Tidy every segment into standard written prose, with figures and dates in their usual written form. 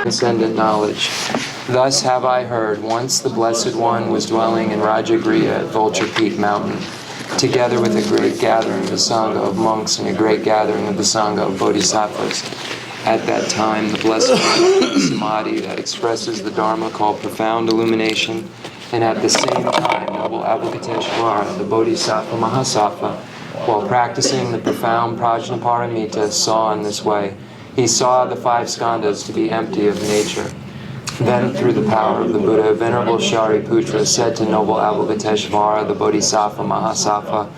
transcendent knowledge. Thus have I heard, once the Blessed One was dwelling in Rajagriha at Vulture Peak Mountain, together with a great gathering of the Sangha of monks and a great gathering of the Sangha of bodhisattvas. At that time, the Blessed One had a samadhi that expresses the Dharma called profound illumination, and at the same time, noble Avalokiteshvara, the Bodhisattva Mahasattva, while practicing the profound Prajnaparamita, saw in this way. He saw the five skandhas to be empty of nature. Then, through the power of the Buddha, Venerable Shariputra said to noble Avalokiteshvara, the Bodhisattva Mahasattva,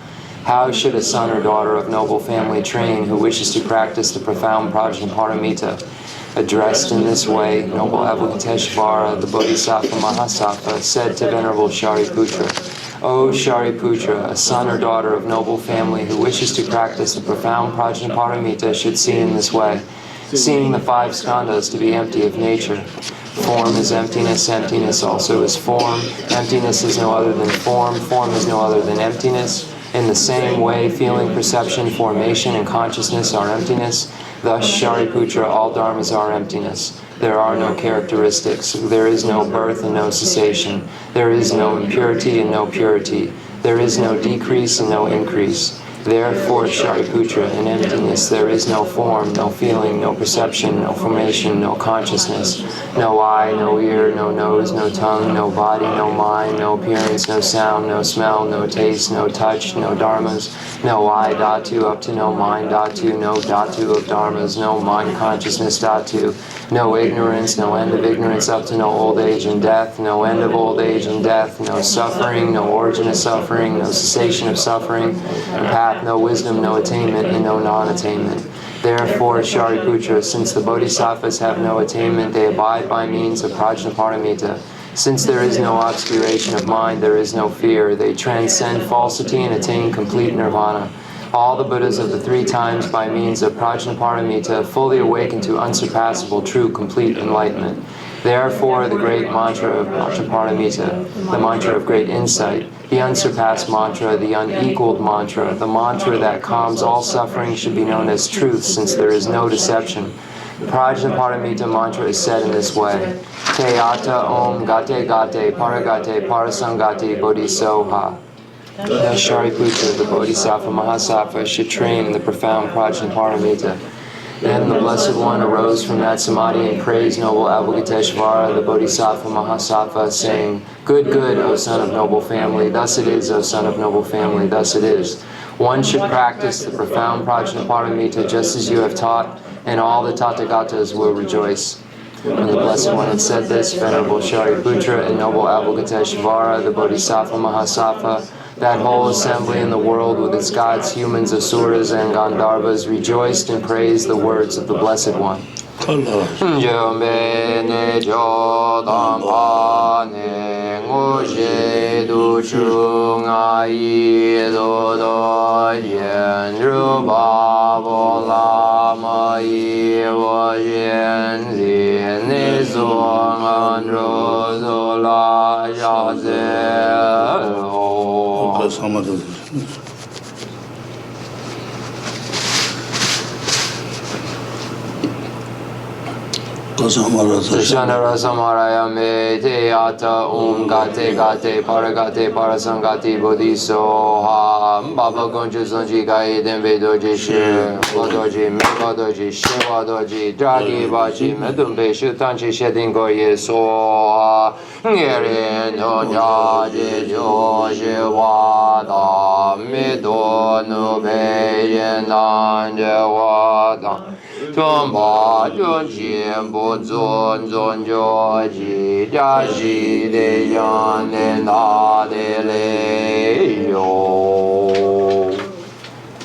how should a son or daughter of noble family train who wishes to practice the profound Prajnaparamita? Addressed in this way, noble Avalokiteshvara, the Bodhisattva Mahasattva, said to Venerable Shariputra, O Shariputra, a son or daughter of noble family who wishes to practice the profound Prajnaparamita should see in this way, seeing the five skandhas to be empty of nature. Form is emptiness, emptiness also is form. Emptiness is no other than form, form is no other than emptiness. In the same way, feeling, perception, formation, and consciousness are emptiness. Thus, Shariputra, all dharmas are emptiness. There are no characteristics. There is no birth and no cessation. There is no impurity and no purity. There is no decrease and no increase. Therefore, Shariputra, in emptiness there is no form, no feeling, no perception, no formation, no consciousness, no eye, no ear, no nose, no tongue, no body, no mind, no appearance, no sound, no smell, no taste, no touch, no dharmas, no I dhatu up to no mind dhatu, no dhatu of dharmas, no mind consciousness dhatu, no ignorance, no end of ignorance up to no old age and death, no end of old age and death, no suffering, no origin of suffering, no cessation of suffering, path, no wisdom, no attainment, and no non-attainment. Therefore, Shariputra, since the bodhisattvas have no attainment, they abide by means of Prajnaparamita. Since there is no obscuration of mind, there is no fear. They transcend falsity and attain complete nirvana. All the Buddhas of the three times by means of Prajnaparamita fully awaken to unsurpassable, true, complete enlightenment. Therefore, the great mantra of Prajnaparamita, the mantra of great insight, the unsurpassed mantra, the unequaled mantra, the mantra that calms all suffering should be known as truth, since there is no deception. Prajnaparamita mantra is said in this way: Te ata om gate gate paragate parasangate bodhisoha. Thus Shariputra, the Bodhisattva Mahasattva, should train in the profound Prajnaparamita. Then the Blessed One arose from that samadhi and praised noble Avalokiteshvara, the Bodhisattva Mahasattva, saying, Good, good, O son of noble family, thus it is, O son of noble family, thus it is. One should practice the profound Prajnaparamita just as you have taught, and all the Tathagatas will rejoice. When the Blessed One had said this, Venerable Shariputra and noble Avalokiteshvara, the Bodhisattva Mahasattva, that whole assembly in the world with its gods, humans, asuras, and Gandharvas rejoiced and praised the words of the Blessed One. Krishnara Samaraya me te ata gate gate paragate parasangati bodhisoha Baba Gonja Zonji Gai Denve Doji Shi Wadoji Meva Doji Shiva Doji Dragi Baji Medumbe Shutanchi Shedin Goye Soha Ngerin Doja Ji Joji Wada Mido Nube Yendan Jewada Tumba Junjin Buzun Zun Joji Daji De Yan Na De Le Yo.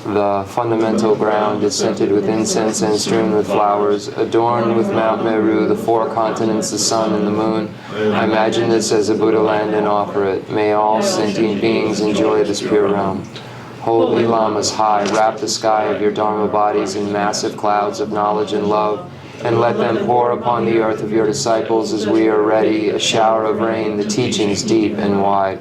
The fundamental ground is scented with incense and strewn with flowers, adorned with Mount Meru, the four continents, the sun, and the moon. I imagine this as a Buddha land and offer it. May all sentient beings enjoy this pure realm. Holy Lamas high, wrap the sky of your Dharma bodies in massive clouds of knowledge and love, and let them pour upon the earth of your disciples as we are ready, a shower of rain, the teachings deep and wide.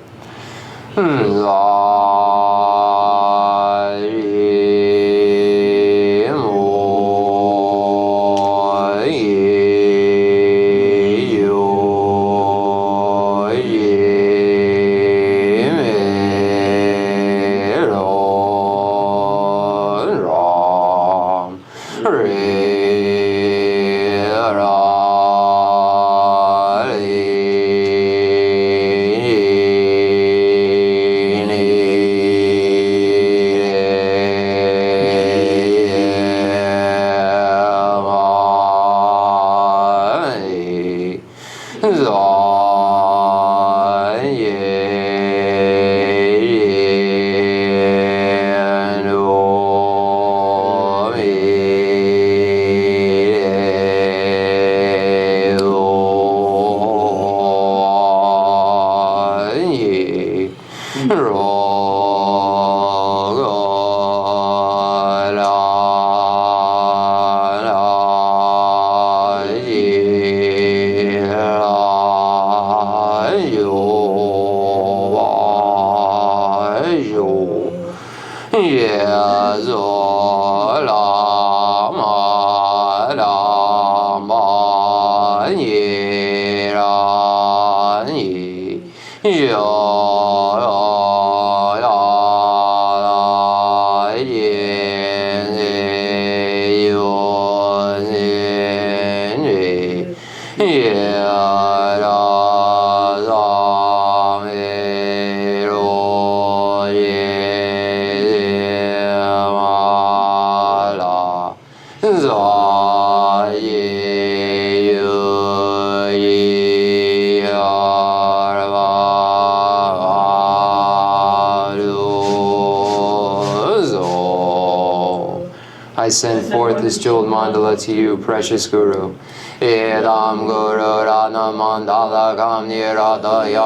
I send forth this jeweled mandala to you, precious Guru. Edam Guru Rana Mandala Kam Niradayami.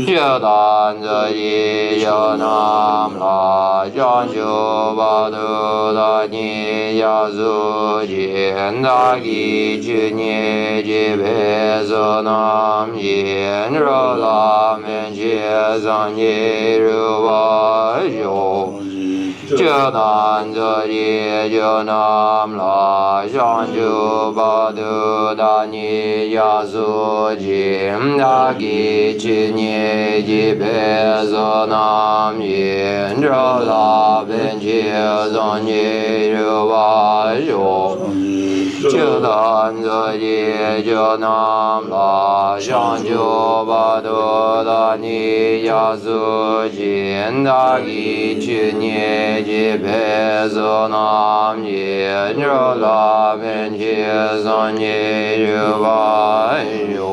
Yadan Jari Janam La Janju Badu Dani Yazu Jendagi Juni Jibezonam Yen Rolam Jezanye Ruvajo. Jadan Jari Janam La Janju Badu Dani Yazu Jendagi Juni Jibezonam Yen Rolam Jezanye Ruvajo. Jadan Jari Janam La Janju Badu Dani Yazu Jendagi Juni Jibezonam Yen Rolam Jezanye Ruvajo.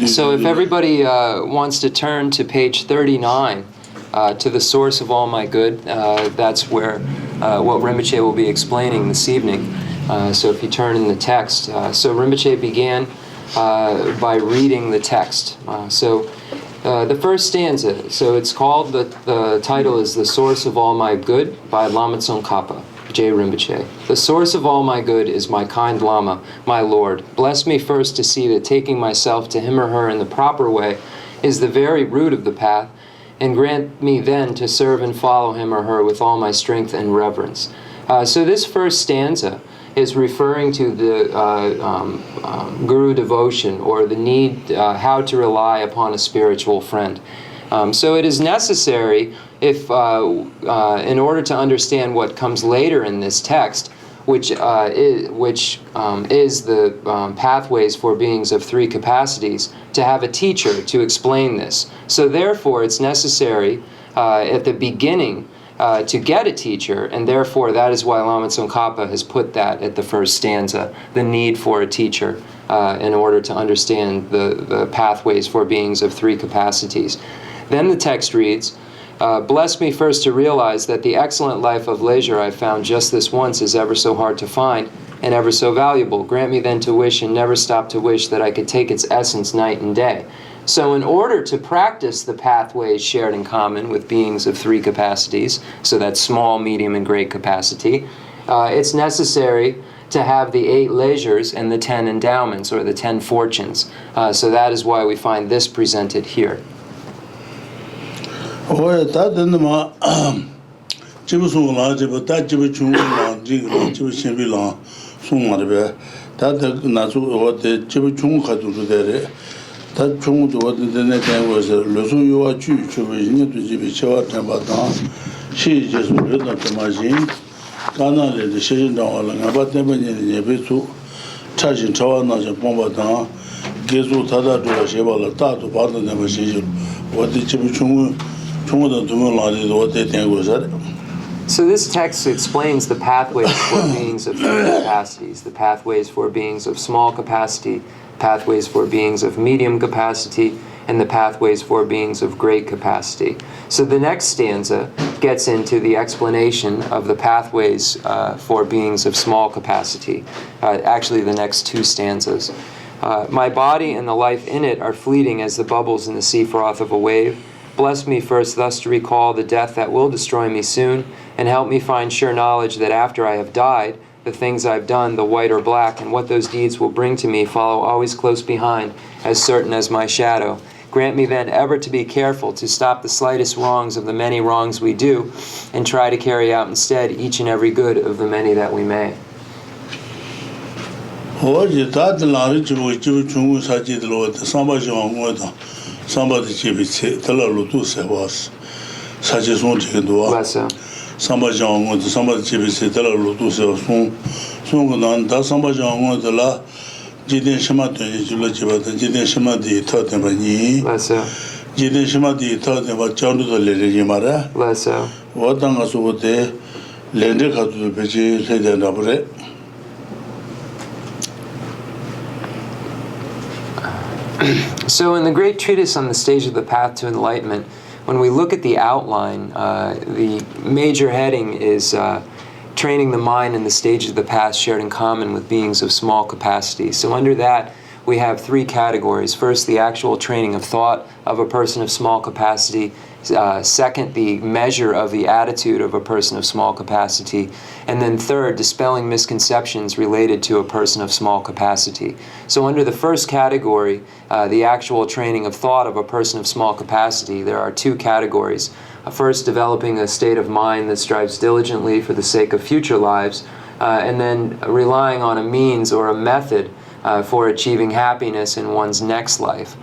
So if everybody wants to turn to page 39, to the source of all my good, that's where what Rinpoche will be explaining this evening. So if you turn in the text, so Rinpoche began by reading the text. So the first stanza, so it's called, the title is The Source of All My Good by Lama Tsongkhapa, J. Rinpoche. The source of all my good is my kind Lama, my Lord. Bless me first to see that taking myself to him or her in the proper way is the very root of the path, and grant me then to serve and follow him or her with all my strength and reverence. So this first stanza is referring to the guru devotion, or the need, how to rely upon a spiritual friend. So it is necessary, if in order to understand what comes later in this text, which is the pathways for beings of three capacities, to have a teacher to explain this. So therefore it's necessary at the beginning to get a teacher, and therefore that is why Lama Tsongkhapa has put that at the first stanza, the need for a teacher in order to understand the pathways for beings of three capacities. Then the text reads, Bless me first to realize that the excellent life of leisure I found just this once is ever so hard to find and ever so valuable. Grant me then to wish and never stop to wish that I could take its essence night and day. So in order to practice the pathways shared in common with beings of three capacities, so that's small, medium, and great capacity, it's necessary to have the 8 leisures and the 10 endowments, or the 10 fortunes. So that is why we find this presented here. So this text explains the pathways for beings of three capacities, the pathways for beings of small capacity, pathways for beings of medium capacity, and the pathways for beings of great capacity. So the next stanza gets into the explanation of the pathways for beings of small capacity. Actually, the next 2 stanzas. My body and the life in it are fleeting as the bubbles in the sea froth of a wave. Bless me first thus to recall the death that will destroy me soon, and help me find sure knowledge that after I have died, the things I've done, the white or black, and what those deeds will bring to me follow always close behind, as certain as my shadow. Grant me then ever to be careful to stop the slightest wrongs of the many wrongs we do, and try to carry out instead each and every good of the many that we may. Bless you. So in the great treatise on the stage of the path to enlightenment, when we look at the outline, the major heading is training the mind in the stages of the path shared in common with beings of small capacity. So under that, we have 3 categories. First, the actual training of thought of a person of small capacity. Second, the measure of the attitude of a person of small capacity. And then third, dispelling misconceptions related to a person of small capacity. So under the first category, the actual training of thought of a person of small capacity, there are 2 categories. First, developing a state of mind that strives diligently for the sake of future lives, and then relying on a means or a method for achieving happiness in one's next life.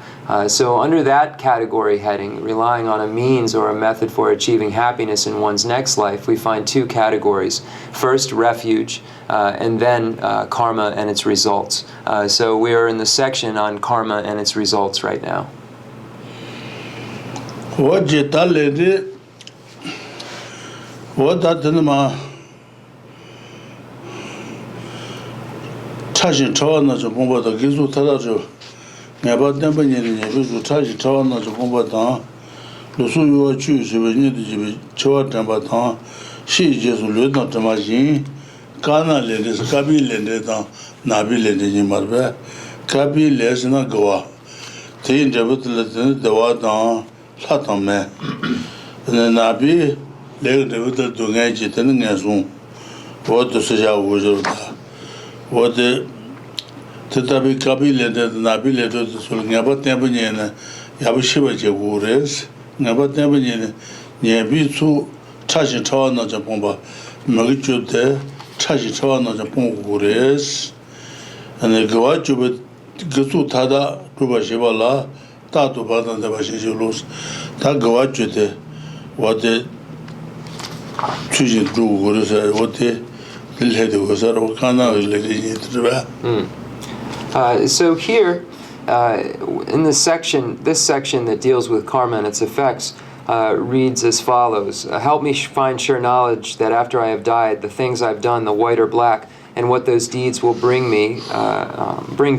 So under that category heading, relying on a means or a method for achieving happiness in one's next life, we find 2 categories. First, refuge, and then karma and its results. So we are in the section on karma and its results right now. 차신 차원나서 공부하다 계속 타다죠. 내가 때문에 계속 차신 차원나서 공부하다. 로수요 주시베니도 집에 저와 담바다. 시제수 르다 담아지. 가나레스 카빌레데다 나빌레데지 말베. 카빌레스나 고와. 대인저부터 대와다 사탐메. 나비 레르데부터 동해지 되는 게송. 뭐도 쓰자 오저다. What the Tetabi Kabile, the Nabile, Nabat Nabanina, Yabishiba Jagures, Nabat Nabanina, Yabitu, Tashi Tawana Japomba, Magicute, Tashi Tawana Japongures, and the Gawachu Gutu Tada, Ruba Shivala, Tatu Badan the Bashilus, Tagawachute, what the Tuji Guru, what the So here, in this section that deals with karma and its effects, reads as follows. Help me find sure knowledge that after I have died, the things I've done, the white or black, and what those deeds will bring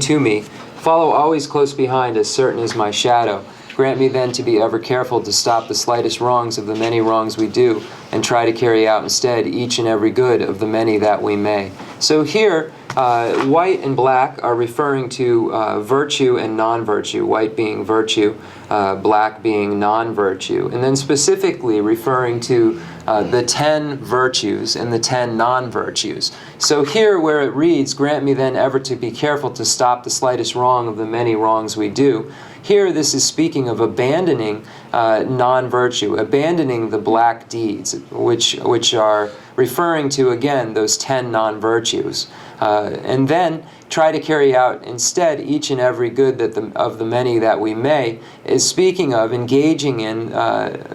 to me, follow always close behind, as certain as my shadow. Grant me then to be ever careful to stop the slightest wrongs of the many wrongs we do, and try to carry out instead each and every good of the many that we may. So here, white and black are referring to virtue and non-virtue, white being virtue, black being non-virtue, and then specifically referring to the 10 virtues and the 10 non-virtues. So here where it reads, grant me then ever to be careful to stop the slightest wrong of the many wrongs we do, here this is speaking of abandoning non-virtue, abandoning the black deeds, which are referring to, again, those 10 non-virtues. And then try to carry out instead each and every good that of the many that we may, is speaking of engaging in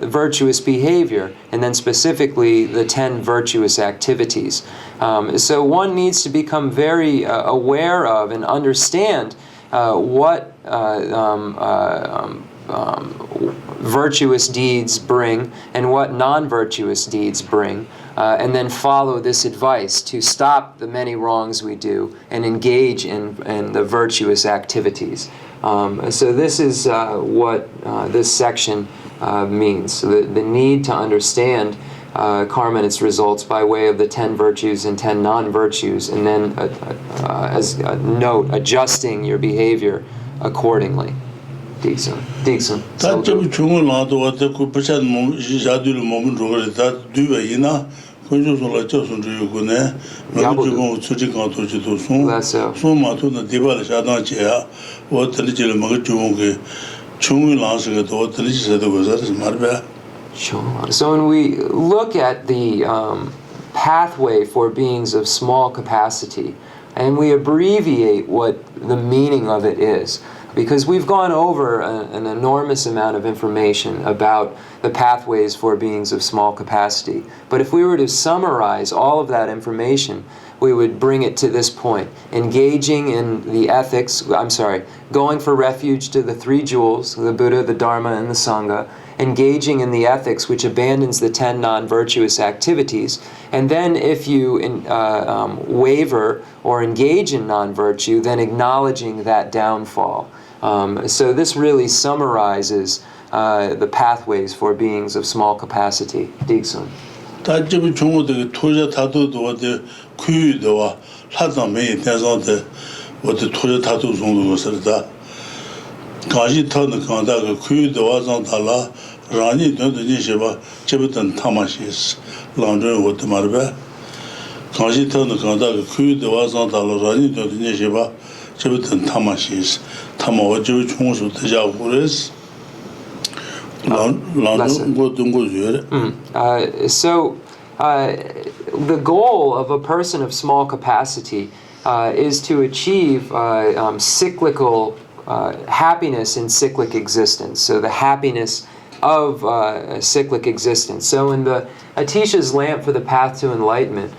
virtuous behavior, and then specifically the 10 virtuous activities. So one needs to become very aware of and understand what virtuous deeds bring and what non-virtuous deeds bring, and then follow this advice to stop the many wrongs we do and engage in the virtuous activities. So this is what this section means. So the need to understand karma and its results by way of the 10 virtues and 10 non-virtues, and then as a note, adjusting your behavior accordingly. Dixon. So when we look at the pathway for beings of small capacity, and we abbreviate what the meaning of it is, because we've gone over an enormous amount of information about the pathways for beings of small capacity. But if we were to summarize all of that information, we would bring it to this point. Engaging in the ethics, going for refuge to the 3 jewels, the Buddha, the Dharma, and the Sangha, engaging in the ethics which abandons the 10 non-virtuous activities, and then if you waver or engage in non-virtue, then acknowledging that downfall. So this really summarizes the pathways for beings of small capacity. Dixon. So the goal of a person of small capacity is to achieve cyclical happiness in cyclic existence. So the happiness of cyclic existence. So in the Atisha's Lamp for the Path to Enlightenment,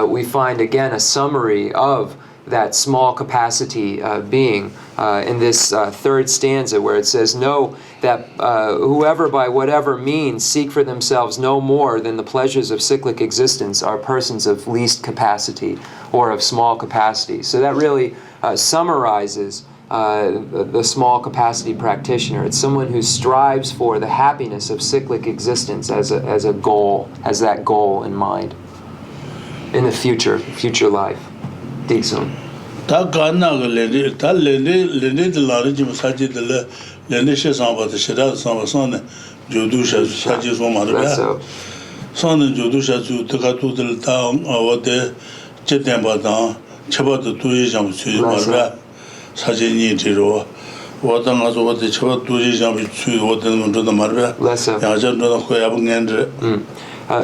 we find again a summary of that small capacity being in this 3rd stanza, where it says, know that whoever by whatever means seek for themselves no more than the pleasures of cyclic existence are persons of least capacity or of small capacity. So that really summarizes the small capacity practitioner. It's someone who strives for the happiness of cyclic existence as a goal, has that goal in mind in the future life. Dixon.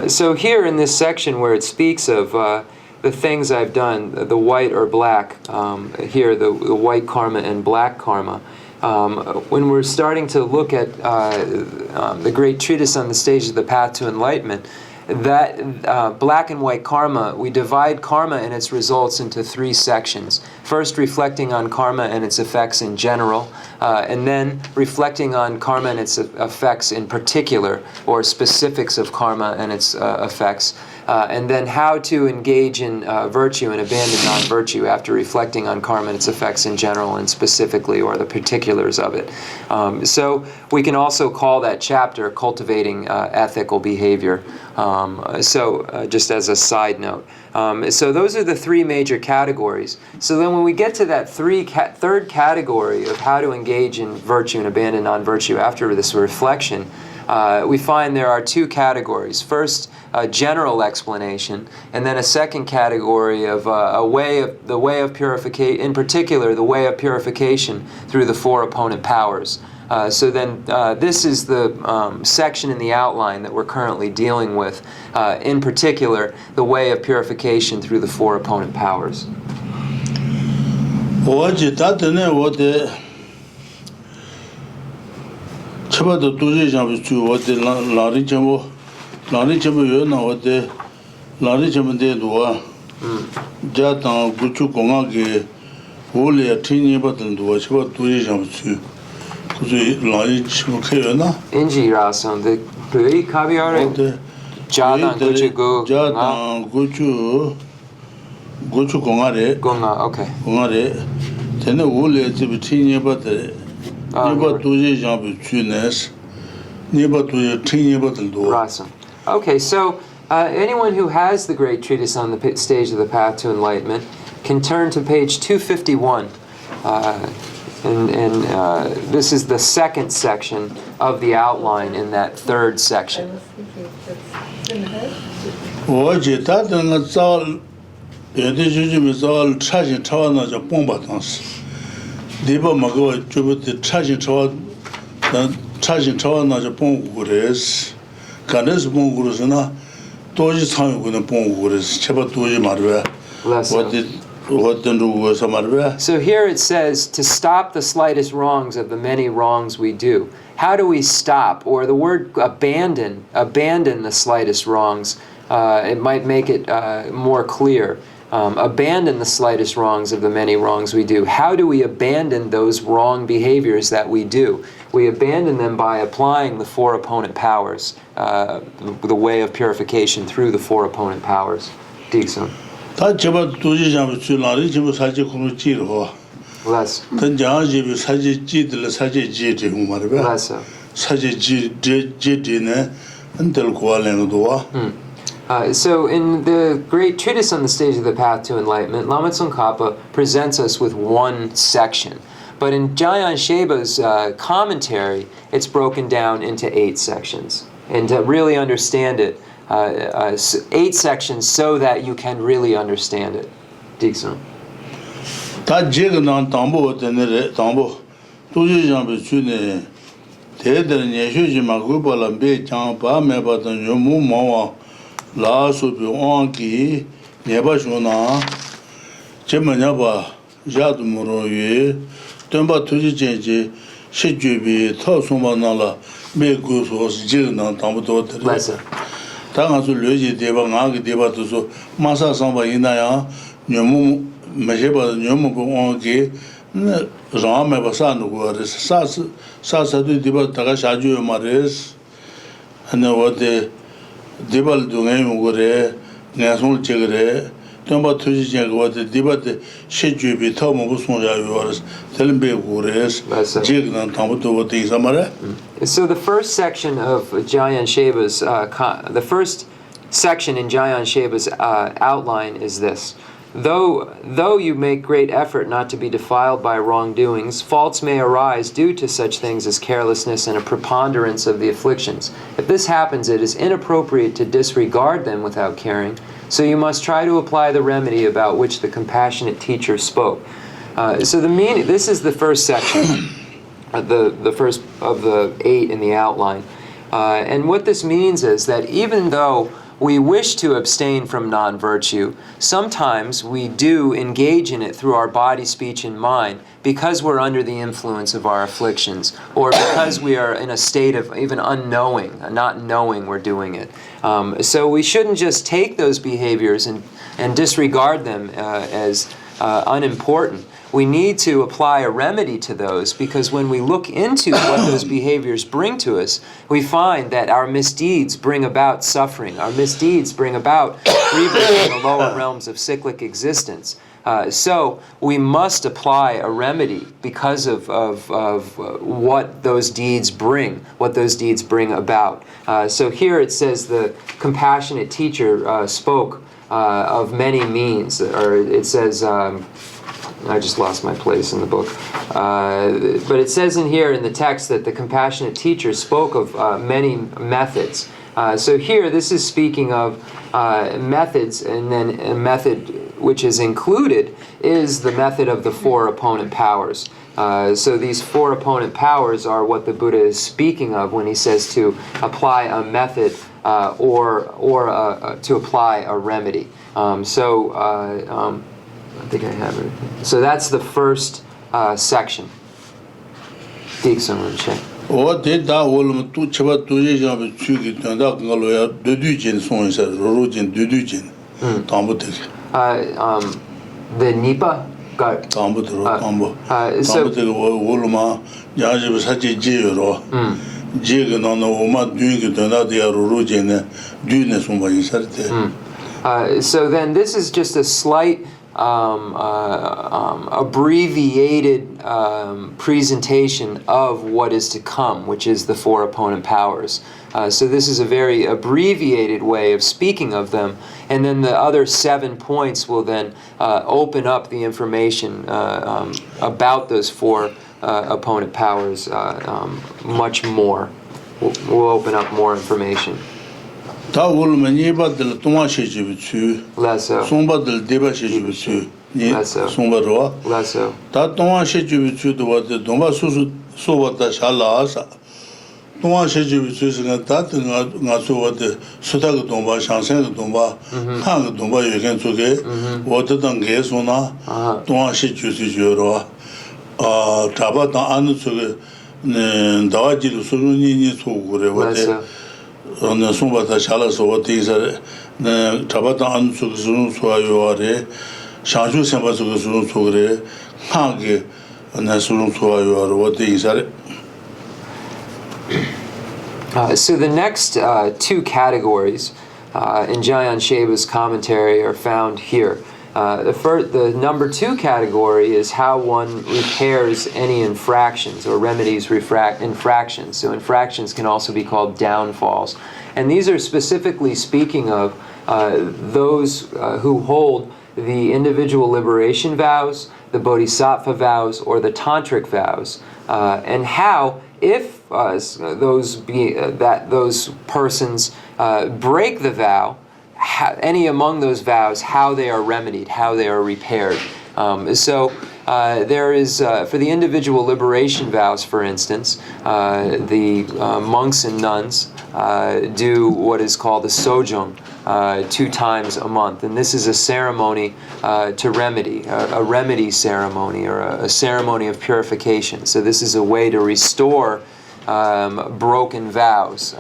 So here in this section where it speaks of the things I've done, the white or black, here the white karma and black karma, when we're starting to look at the great treatise on the stage of the path to enlightenment, that black and white karma, we divide karma and its results into 3 sections. First, reflecting on karma and its effects in general, and then reflecting on karma and its effects in particular, or specifics of karma and its effects. and then how to engage in virtue and abandon non-virtue after reflecting on karma and its effects in general and specifically, or the particulars of it. So we can also call that chapter Cultivating Ethical Behavior. Just as a side note. So those are the three major categories. So then when we get to that third category of how to engage in virtue and abandon non-virtue after this reflection, we find there are two categories. First, a general explanation, and then a second category of the way of purification, in particular, the way of purification through the four opponent powers. So then this is the section in the outline that we're currently dealing with, in particular, the way of purification through the four opponent powers. Inji rason the pui kabiare jadan guchu gochu gongare gonga, okay. gongare tene ule tibetan bate niba tuje jambu chunes niba tuje tinye batel do rason. Okay, so anyone who has the great treatise on the stage of the path to enlightenment can turn to page 251. And this is the second section of the outline in that third section. So here it says to stop the slightest wrongs of the many wrongs we do. How do we stop? Or the word abandon the slightest wrongs. It might make it more clear. Abandon the slightest wrongs of the many wrongs we do. How do we abandon those wrong behaviors that we do? We abandon them by applying the four opponent powers, the way of purification through the four opponent powers. Dixon. 다 제발 도지 잡을 줄 알아리 집 사지 공부 지로 Less. 던장 집 사지 지들 사지 지지 말이야 Less. 사지 지지네 안들 고알랭도 So in the great treatise on the stage of the path to enlightenment, Lama Tsongkhapa presents us with one section. But in Jayan Sheba's commentary, it's broken down into 8 sections. And to really understand it, 8 sections so that you can really understand it. Dixon. 다 제가난 담보 되네 담보 도지 잡을 줄네 대대는 예수지 마고 발람베 장바 매바던 요무 마와 라소비 온기 네바쇼나 제만야바 야드모로예 덤바 도지제지 시주비 터송만나라 메고소스 제가난 담보도 Less. 당아서 뢰지 대방 아기 대바도서 마사 상바 이나야 녀무 메제바 녀무 공기 라메 바사노 거레스 사사도 대바 다가 샤주요 마레스 하나 어데 대발 동에 뭐래 내손 제거래 덤바 투지제 거데 대바데 시주비 터모 송자요 텔림베 고레스 제그난 담보도 어디 사마래. So the first section of Jayan Sheba's, the first section in Jayan Sheba's outline is this. Though you make great effort not to be defiled by wrongdoings, faults may arise due to such things as carelessness and a preponderance of the afflictions. If this happens, it is inappropriate to disregard them without caring, so you must try to apply the remedy about which the compassionate teacher spoke. So the meaning, this is the first section. The first of the 8 in the outline. And what this means is that even though we wish to abstain from non-virtue, sometimes we do engage in it through our body, speech, and mind because we're under the influence of our afflictions, or because we are in a state of even unknowing, not knowing we're doing it. So we shouldn't just take those behaviors and disregard them as unimportant. We need to apply a remedy to those, because when we look into what those behaviors bring to us, we find that our misdeeds bring about suffering. Our misdeeds bring about rebirth in the lower realms of cyclic existence. So we must apply a remedy because of what those deeds bring, about. So here it says the compassionate teacher spoke of many means, or it says, I just lost my place in the book. But it says in here in the text that the compassionate teacher spoke of many methods. So here this is speaking of methods, and then a method which is included is the method of the four opponent powers. So these four opponent powers are what the Buddha is speaking of when he says to apply a method or to apply a remedy. I think I have it. So that's the first section. Khensur Rinpoche. The Nipa got so then this is just a slight abbreviated presentation of what is to come, which is the four opponent powers. So this is a very abbreviated way of speaking of them, and then the other 7 points will then open up the information about those four opponent powers much more. We'll open up more information. Less so. So the next two categories in Jayan Sheba's commentary are found here. The number 2 category is how one repairs any infractions or remedies infractions. So infractions can also be called downfalls. And these are specifically speaking of those who hold the individual liberation vows, the bodhisattva vows, or the tantric vows, and how, if those persons break the vow, any among those vows, how they are remedied, how they are repaired. There is, for the individual liberation vows, for instance, the monks and nuns do what is called a sojong 2 times a month. And this is a ceremony to remedy, a remedy ceremony, or a ceremony of purification. So this is a way to restore broken vows.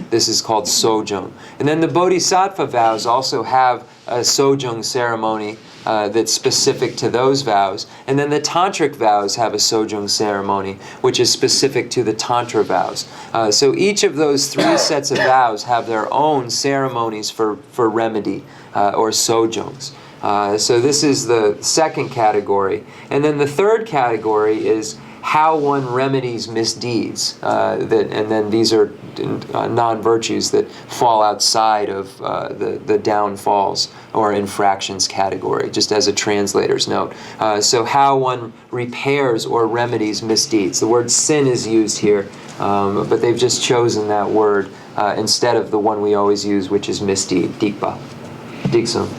This is called sojong. And then the bodhisattva vows also have a sojong ceremony that's specific to those vows. And then the tantric vows have a sojong ceremony, which is specific to the tantra vows. So each of those 3 sets of vows have their own ceremonies for remedy, or sojongs. So this is the second category. And then the third category is how one remedies misdeeds, and then these are non-virtues that fall outside of the downfalls or infractions category, just as a translator's note. So how one repairs or remedies misdeeds. The word sin is used here, but they've just chosen that word instead of the one we always use, which is misdeed, dikpa. Dikson.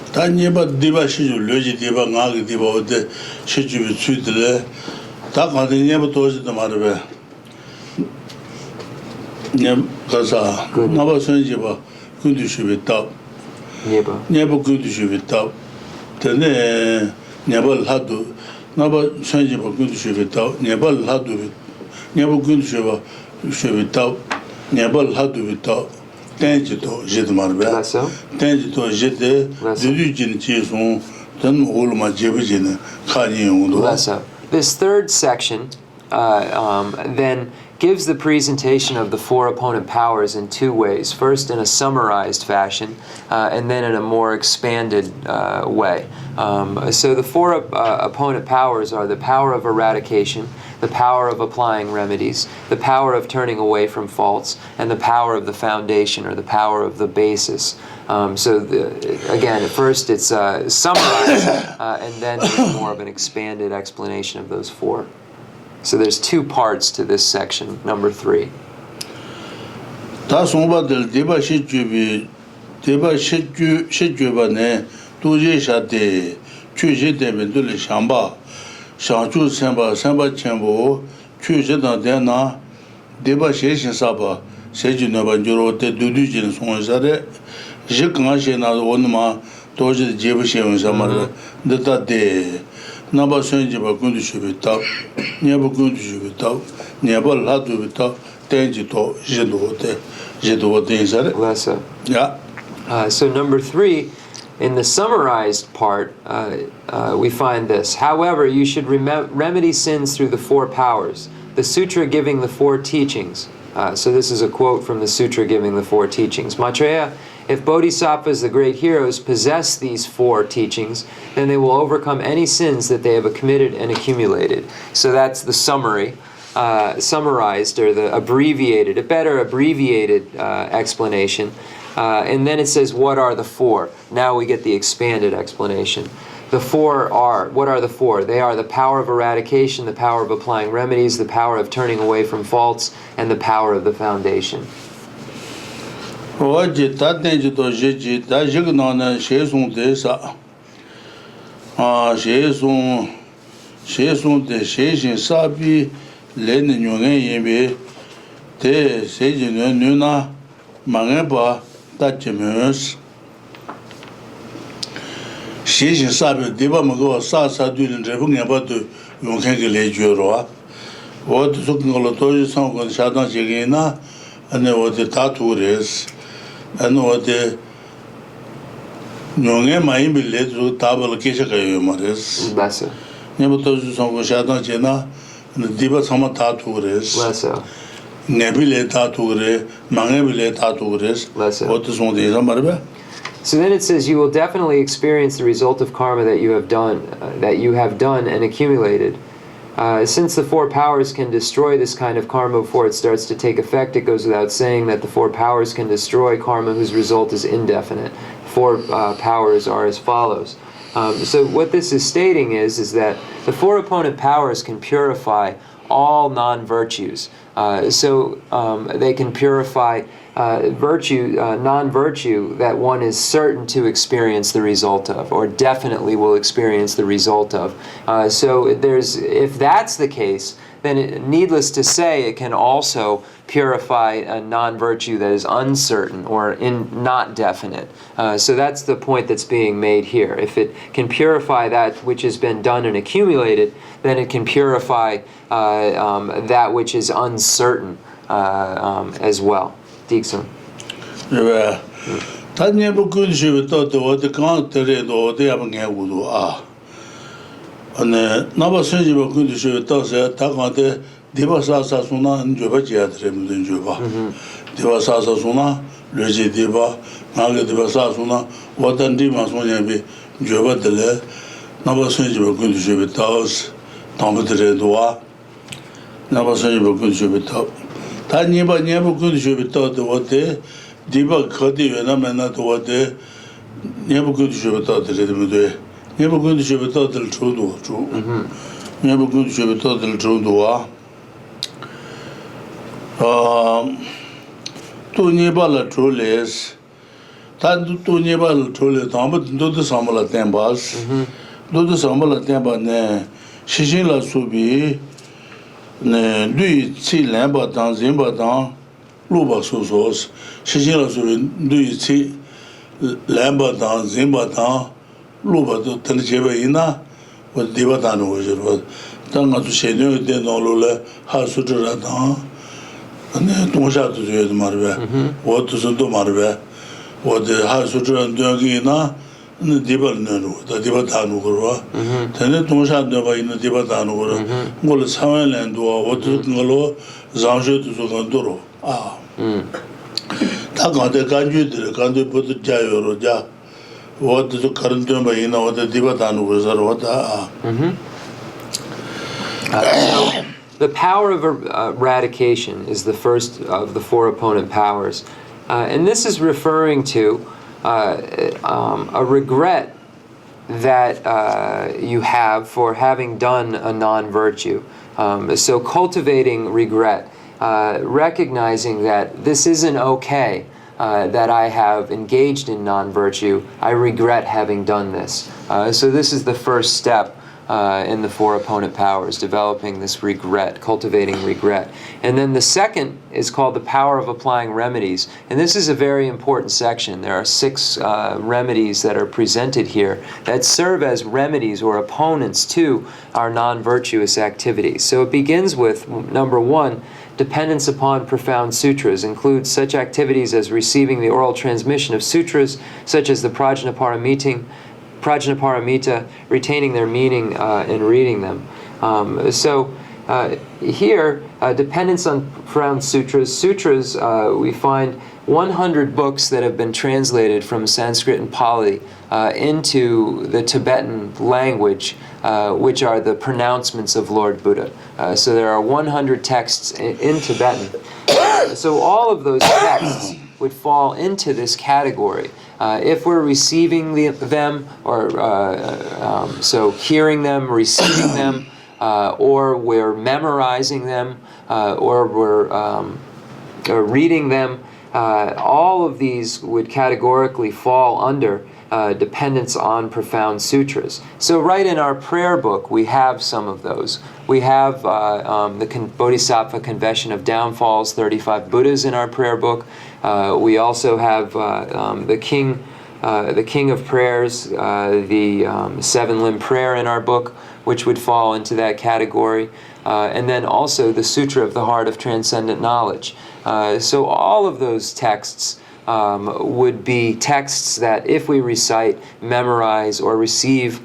다 가든 예부 도시도 말해. 네 가서 나바 선지바 군두시베다. 예부 군두시베다. 되네 네발 하도 나바 선지바 군두시베다. 네발 하도 예부 군두시바 시베다. 네발 하도베다. 땡지도 제도 말해. 땡지도 제데 주주진 지송 Less so. This third section then gives the presentation of the four opponent powers in two ways. First, in a summarized fashion, and then in a more expanded way. So the four opponent powers are the power of eradication, the power of applying remedies, the power of turning away from faults, and the power of the foundation, or the power of the basis. Again, at first it's summarized, and then there's more of an expanded explanation of those four. So there's two parts to this section, number 3. Number Senjiba Gundishubita, Never Gundishubita, Never Latubita, Tenjito, Jedo, Lessa. Yeah. So number 3, in the summarized part, we find this. However, you should remedy sins through the 4 powers. The sutra giving the 4 teachings. So this is a quote from the sutra giving the 4 teachings. Maitreya, if bodhisattvas, the great heroes, possess these 4 teachings, then they will overcome any sins that they have committed and accumulated. So that's the summary, summarized, or the abbreviated, a better abbreviated explanation. And then it says, what are the 4? Now we get the expanded explanation. The 4 are, what are the 4? They are the power of eradication, the power of applying remedies, the power of turning away from faults, and the power of the foundation. Oji tatenji to jeji da jignana shesung de sa shesung de sheshin sabi len nyungen yebe te sejin nuna mangeba da jemus sheshin sabi deba mago sa dulin rebung yaba to yongken ge lejuro wo to sukngolo to song ko shadan jigina ane wo de tatures and what the Nonge Mai Billet to Tabal Kishaka Maris. Lessa. Never told you some Shada Jena and the Diva Sama Tatures. Lessa. Nebile Tature, Mangabile Tatures. Lessa. What is one the Marbe? So then it says, you will definitely experience the result of karma that you have done, and accumulated. Since the 4 powers can destroy this kind of karma before it starts to take effect, it goes without saying that the 4 powers can destroy karma whose result is indefinite. 4 powers are as follows. So what this is stating is that the 4 opponent powers can purify all non-virtues. So they can purify non-virtue that one is certain to experience the result of, or definitely will experience the result of. So if that's the case, then needless to say, it can also purify a non-virtue that is uncertain or not definite. So that's the point that's being made here. If it can purify that which has been done and accumulated, then it can purify that which is uncertain as well. Dixon. Yeah. Tanya good she thought what the country or they have a and Nava Senji good she thought that Takante Devasa Suna and Jovaja in Jova. Devasa Suna, Regi Deva, Naga Devasa Suna, what and Dimas when you be Jova dele, Nava Senji good she thought, Tomatere Doa, Nava Senji good she thought. Tanya never good she thought what they Diva Kodi and Amana to what they never good she thought the never good she thought the true. Never good she thought the true. Two nearby trolleys. Two nearby trolleys, but do the Samala Tambas. Do the Samala Tamba, Shishila Subi. Lui Chi Lamba Dan Zimba Dan Luba Susos, Shishila Lui Chi Lamba Dan Zimba Dan Luba to Tanjeva with Divatan was Tanga to Shenio de Nolula, Hasutra Dan, and then Tomasha to the Marve, what to Santo Marve, what the Hasutra and Dugina, 디발네로 다 디바다누고로 근데 동샤도가 있는 디바다누고로 뭘 사회랜도 어떻게로 장셔도 저건도로 다 간데 간주들 간데 부터 자요로 자 어디서 그런 점 있나 어디 디바다누고서 왔다 So the power of eradication is the first of the four opponent powers. And this is referring to a regret that you have for having done a non-virtue. So cultivating regret, recognizing that this isn't okay, that I have engaged in non-virtue. I regret having done this. So this is the first step in the four opponent powers, developing this regret, cultivating regret. And then the second is called the power of applying remedies. And this is a very important section. There are 6 remedies that are presented here that serve as remedies or opponents to our non-virtuous activities. So it begins with, number 1, dependence upon profound sutras includes such activities as receiving the oral transmission of sutras, such as the Prajnaparamita, retaining their meaning and reading them. Here, dependence on profound sutras. Sutras, we find 100 books that have been translated from Sanskrit and Pali into the Tibetan language, which are the pronouncements of Lord Buddha. So there are 100 texts in Tibetan. So all of those texts would fall into this category. If we're receiving them, or so hearing them, receiving them, or we're memorizing them, or we're reading them, all of these would categorically fall under dependence on profound sutras. So right in our prayer book, we have some of those. We have the Bodhisattva Confession of Downfalls, 35 Buddhas in our prayer book. We also have the King of Prayers, the 7 Limb Prayer in our book, which would fall into that category. And then also the Sutra of the Heart of Transcendent Knowledge. So all of those texts would be texts that if we recite, memorize, or receive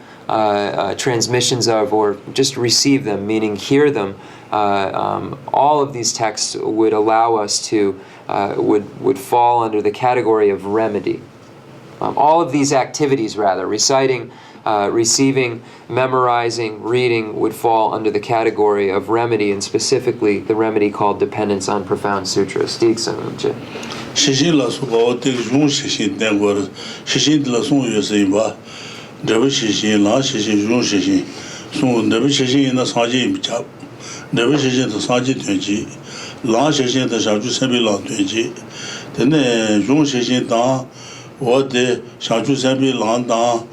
transmissions of, or just receive them, meaning hear them, all of these texts would allow us to, would fall under the category of remedy. All of these activities, rather, reciting, receiving, memorizing, reading, would fall under the category of remedy, and specifically the remedy called dependence on profound sutras. Shishin la su bao tek yung shishin ten kwa shishin la sung yu se ba dabi shishin la shishin yung shishin sung dabi shishin ina sanji yin bichab dabi shishin ta sanji tuanji la shishin ta shangchu senpi lang tuanji tene yung shishin tang wade shangchu senpi lang tang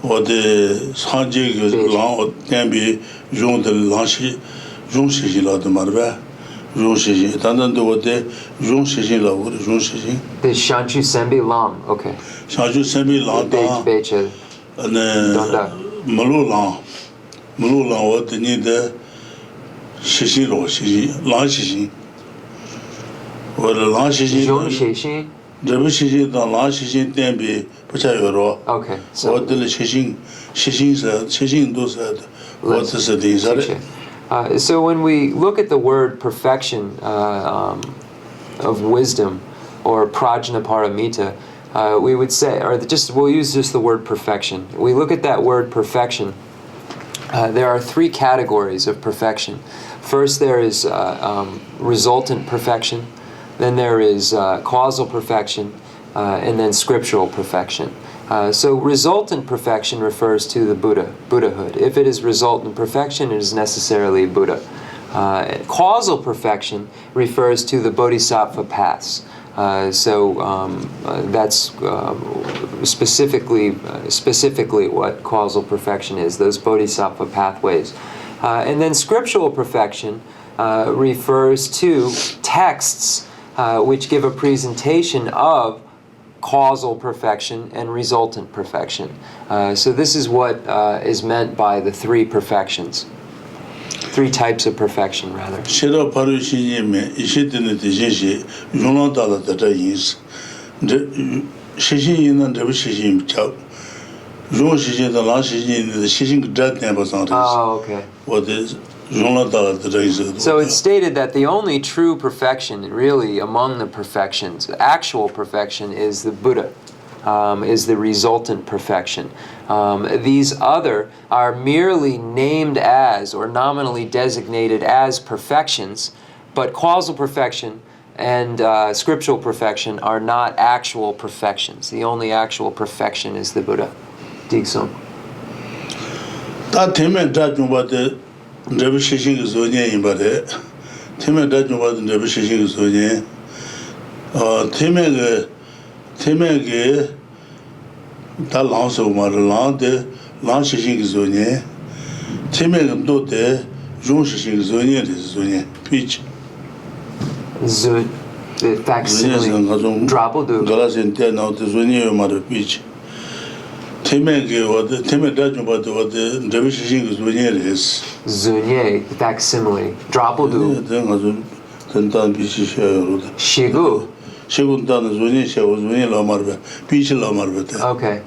wade sanji lang tenpi yung de lang shi yung shishin la de marba The Shanchu Sembi Lam, okay. Shanchu Sembi Lam Beche. Malu Lam, what they need the Shishin or Shishin, Lan Shishin. Or the Lan Shishin, the Shishin, the Lan Shishin Tembi, Pachayoro. Okay. What the Shishin said, Shishin do said, what is the thing? So when we look at the word perfection of wisdom, or prajnaparamita, we would say, or we'll use just the word perfection. We look at that word perfection. There are 3 categories of perfection. First, there is resultant perfection. Then there is causal perfection, and then scriptural perfection. So resultant perfection refers to the Buddhahood. If it is resultant perfection, it is necessarily Buddha. Causal perfection refers to the Bodhisattva paths. That's specifically what causal perfection is, those Bodhisattva pathways. And then scriptural perfection refers to texts which give a presentation of causal perfection and resultant perfection. So this is what is meant by the 3 perfections. 3 types of perfection, rather. Shira paru shi me ishitene de jinshi yunlan da da da yin. Shi yin nan de shi yin chao. 用时间的浪时间的习性占点不上的， Oh, okay. 我的用了到的这意思。 So it's stated that the only true perfection, really among the perfections, actual perfection, is the Buddha, is the resultant perfection. These other are merely named as or nominally designated as perfections, but causal perfection and scriptural perfection are not actual perfections. The only actual perfection is the Buddha. Digsum. 他前面这种把的这不实行的时候呢，一把的，前面这种把的这不实行的时候呢，前面个他狼手嘛，狼实行的时候呢，前面个都得用实行的时候呢的时候呢，脾气。 The facsimile. Drabo do. Galasin tena the zuni ma de beach. Temen ge what the temen da jumba de what the revision is zuni is. Zunye, facsimile. Drabo do. Then also tentan bichi shero. Shigu. Shigun dan zuni shero zuni la marbe. Beach la marbe. Okay.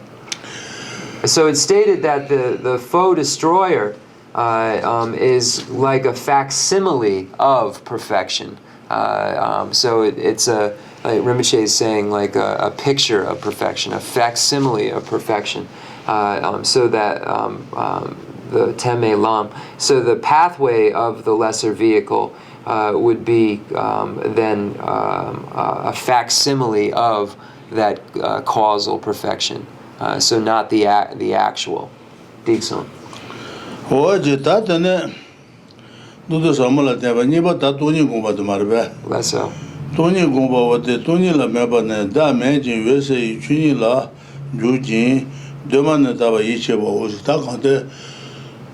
So it's stated that the foe destroyer is like a facsimile of perfection. So it's like Rinpoche is saying, like a picture of perfection, a facsimile of perfection. So that the Temme Lam, so the pathway of the lesser vehicle would be then a facsimile of that causal perfection. So not the actual. Dikson. Less so. Tony Gumba, what the Tony La Mabana, da managing USA, Chunila, Jujin, Demanatava Ichebo was Takante,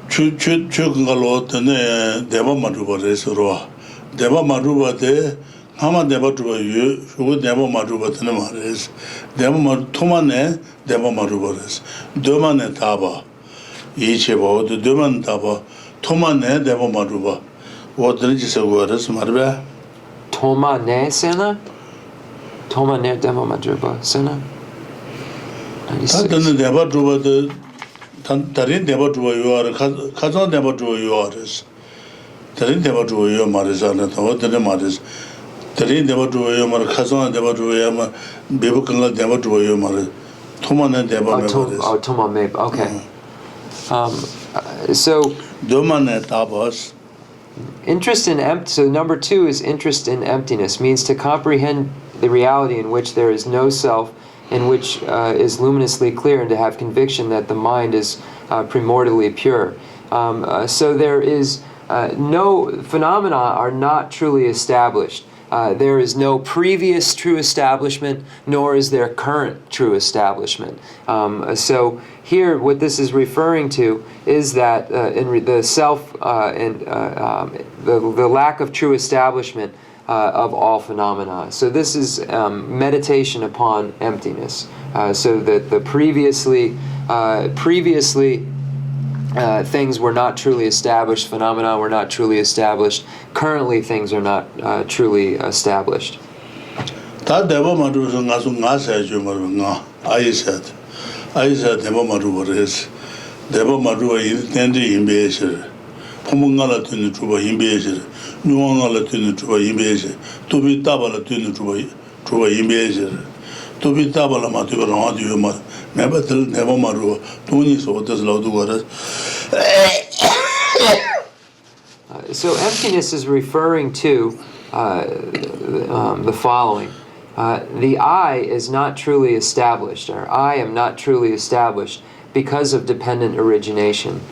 Chukangalot, and Deva Maruba Resoro. Deva Maruba de Hama Deva to you, who would Deva Maruba Tenemares, Deva Tomane, Deva Marubas, Demanatava Ichebo, the Demantava. Tomane Deva Maruba. What the religious words, Marba? Toma ne sena? Toma ne demo madruba sena? Tatan Deva Druba, the Tarin Deva Druba, you are Kazan Deva Druba, you are. Tarin Deva Druba, you are Marizana, what the Maris. Tarin Deva Druba, you are Kazan Deva Druba, Bibukanga Deva Druba, you are Tomane Deva. Oh, Toma Mab, okay. So Domanet Abbas. interest in so number 2 is interest in emptiness, means to comprehend the reality in which there is no self, in which is luminously clear, and to have conviction that the mind is primordially pure. So there is no phenomena are not truly established. There is no previous true establishment, nor is there current true establishment. So here, what this is referring to is that in the self and the lack of true establishment of all phenomena. So this is meditation upon emptiness. So that the previously things were not truly established, phenomena were not truly established. Currently, things are not truly established. Ta deva maru ngasu ngasa ju maru nga aisa deva maru bores deva maru tendi imbesher pomungala tunu tuba imbesher nuangala tunu tuba imbesher tubi tabala tunu tuba imbesher tubi tabala matu ro adu ma mebatel deva maru tuni so das laudu goras. So emptiness is referring to the following. The I is not truly established, or I am not truly established because of dependent origination.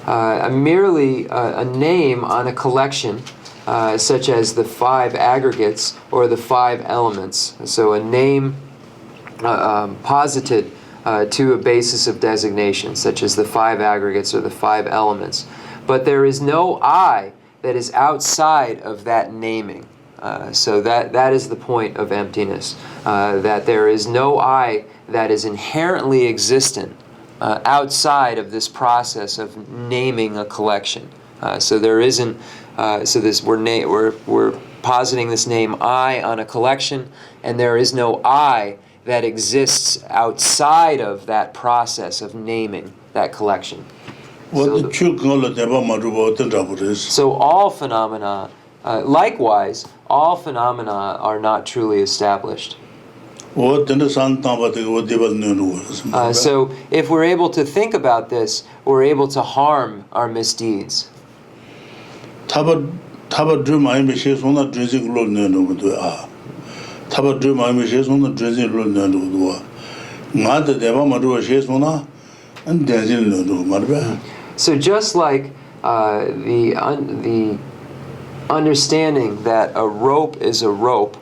Merely a name on a collection, such as the 5 aggregates or the 5 elements. So a name posited to a basis of designation, such as the 5 aggregates or the 5 elements. But there is no I that is outside of that naming. So that is the point of emptiness, that there is no I that is inherently existent outside of this process of naming a collection. So there isn't. So this we're positing this name I on a collection, and there is no I that exists outside of that process of naming that collection. So all phenomena, likewise, all phenomena are not truly established. So if we're able to think about this, we're able to harm our misdeeds. So just like the understanding that a rope is a rope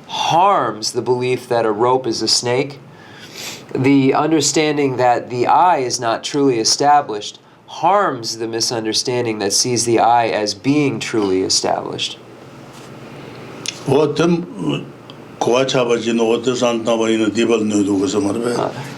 harms the belief that a rope is a snake, the understanding that the I is not truly established harms the misunderstanding that sees the I as being truly established.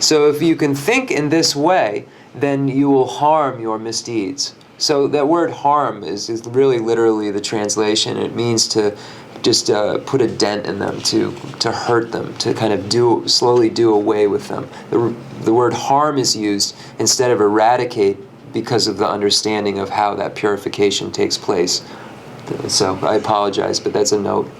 So if you can think in this way, then you will harm your misdeeds. So that word harm is really literally the translation. It means to just put a dent in them, to hurt them, to kind of slowly do away with them. The word harm is used instead of eradicate because of the understanding of how that purification takes place. So I apologize, but that's a note.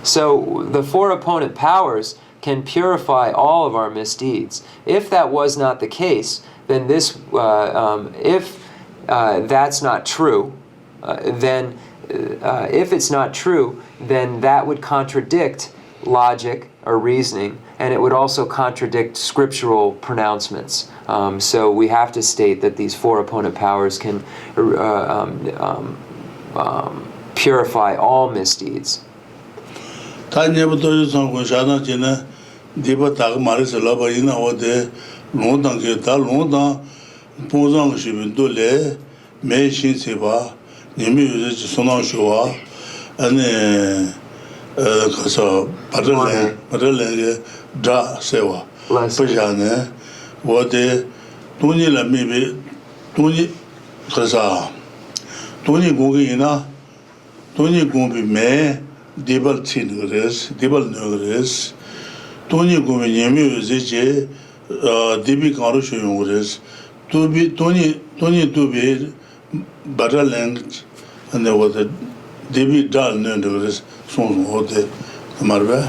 So the four opponent powers can purify all of our misdeeds. If that was not the case, then this, if that's not true, then if it's not true, then that would contradict logic or reasoning, and it would also contradict scriptural pronouncements. So we have to state that these four opponent powers can purify all misdeeds.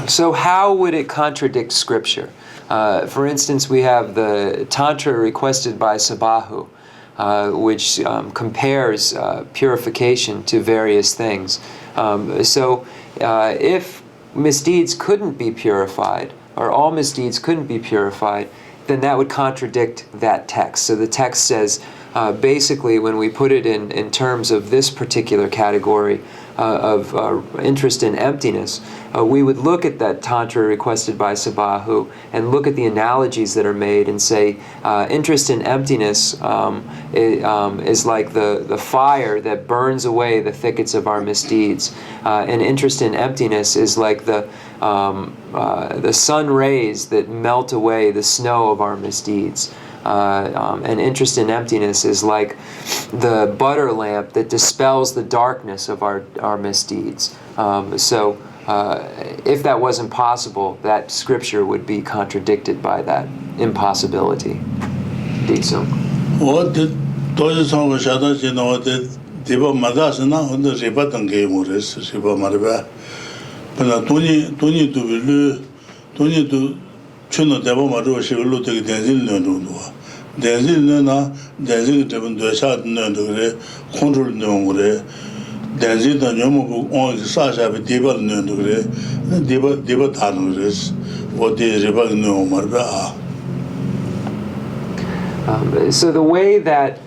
So how would it contradict scripture? For instance, we have the Tantra requested by Sabahu, which compares purification to various things. So if misdeeds couldn't be purified, or all misdeeds couldn't be purified, then that would contradict that text. So the text says, basically, when we put it in terms of this particular category of interest in emptiness, we would look at that Tantra requested by Sabahu and look at the analogies that are made and say, interest in emptiness is like the fire that burns away the thickets of our misdeeds. And interest in emptiness is like the sun rays that melt away the snow of our misdeeds. And interest in emptiness is like the butter lamp that dispels the darkness of our misdeeds. So if that wasn't possible, that scripture would be contradicted by that impossibility. So. So the way that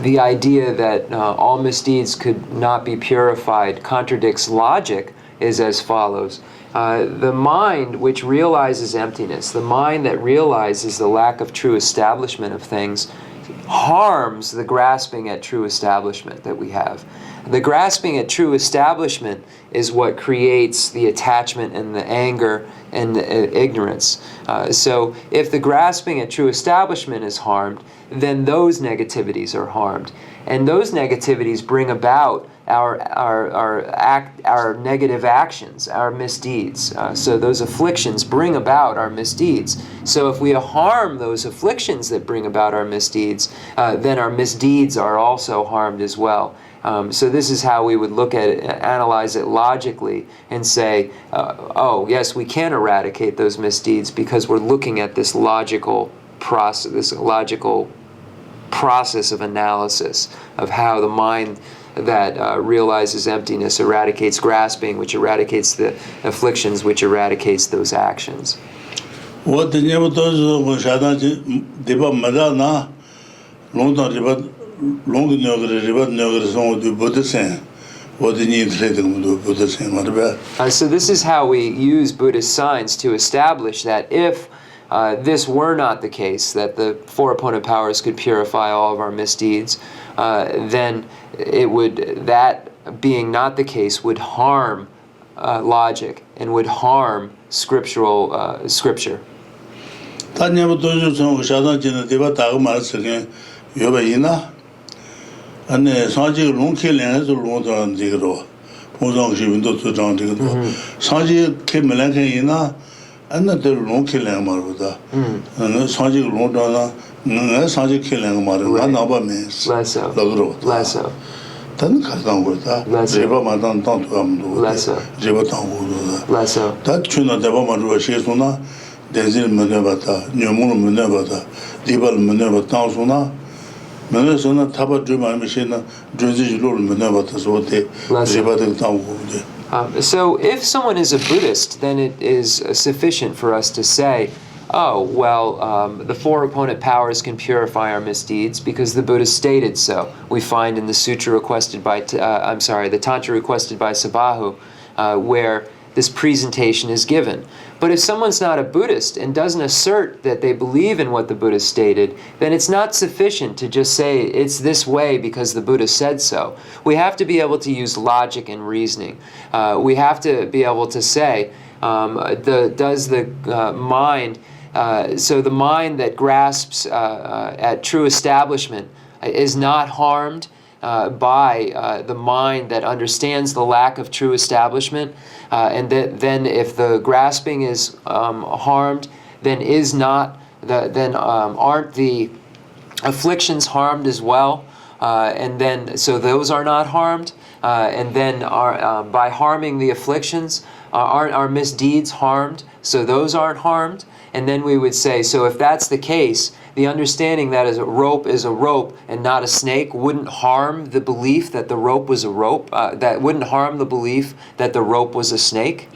the idea that all misdeeds could not be purified contradicts logic is as follows. The mind which realizes emptiness, the mind that realizes the lack of true establishment of things, harms the grasping at true establishment that we have. The grasping at true establishment is what creates the attachment and the anger and the ignorance. So if the grasping at true establishment is harmed, then those negativities are harmed. And those negativities bring about our negative actions, our misdeeds. So those afflictions bring about our misdeeds. So if we harm those afflictions that bring about our misdeeds, then our misdeeds are also harmed as well. So this is how we would look at it, analyze it logically, and say, oh, yes, we can eradicate those misdeeds because we're looking at this logical process of analysis of how the mind that realizes emptiness eradicates grasping, which eradicates the afflictions, which eradicates those actions. So this is how we use Buddhist signs to establish that if this were not the case, that the four opponent powers could purify all of our misdeeds, then it would, that being not the case, would harm logic and would harm scriptural scripture. So if someone is a Buddhist, then it is sufficient for us to say, oh, well, the four opponent powers can purify our misdeeds because the Buddha stated so. We find in the sutra requested by, the tantra requested by Sabahu, where this presentation is given. But if someone's not a Buddhist and doesn't assert that they believe in what the Buddha stated, then it's not sufficient to just say it's this way because the Buddha said so. We have to be able to use logic and reasoning. We have to be able to say, does the mind, so the mind that grasps at true establishment is not harmed by the mind that understands the lack of true establishment, and then if the grasping is harmed, then aren't the afflictions harmed as well, and then so those are not harmed, and then by harming the afflictions, aren't our misdeeds harmed? So those aren't harmed, and then we would say, so if that's the case, the understanding that a rope is a rope and not a snake wouldn't harm the belief that the rope was a rope, that wouldn't harm the belief that the rope was a snake.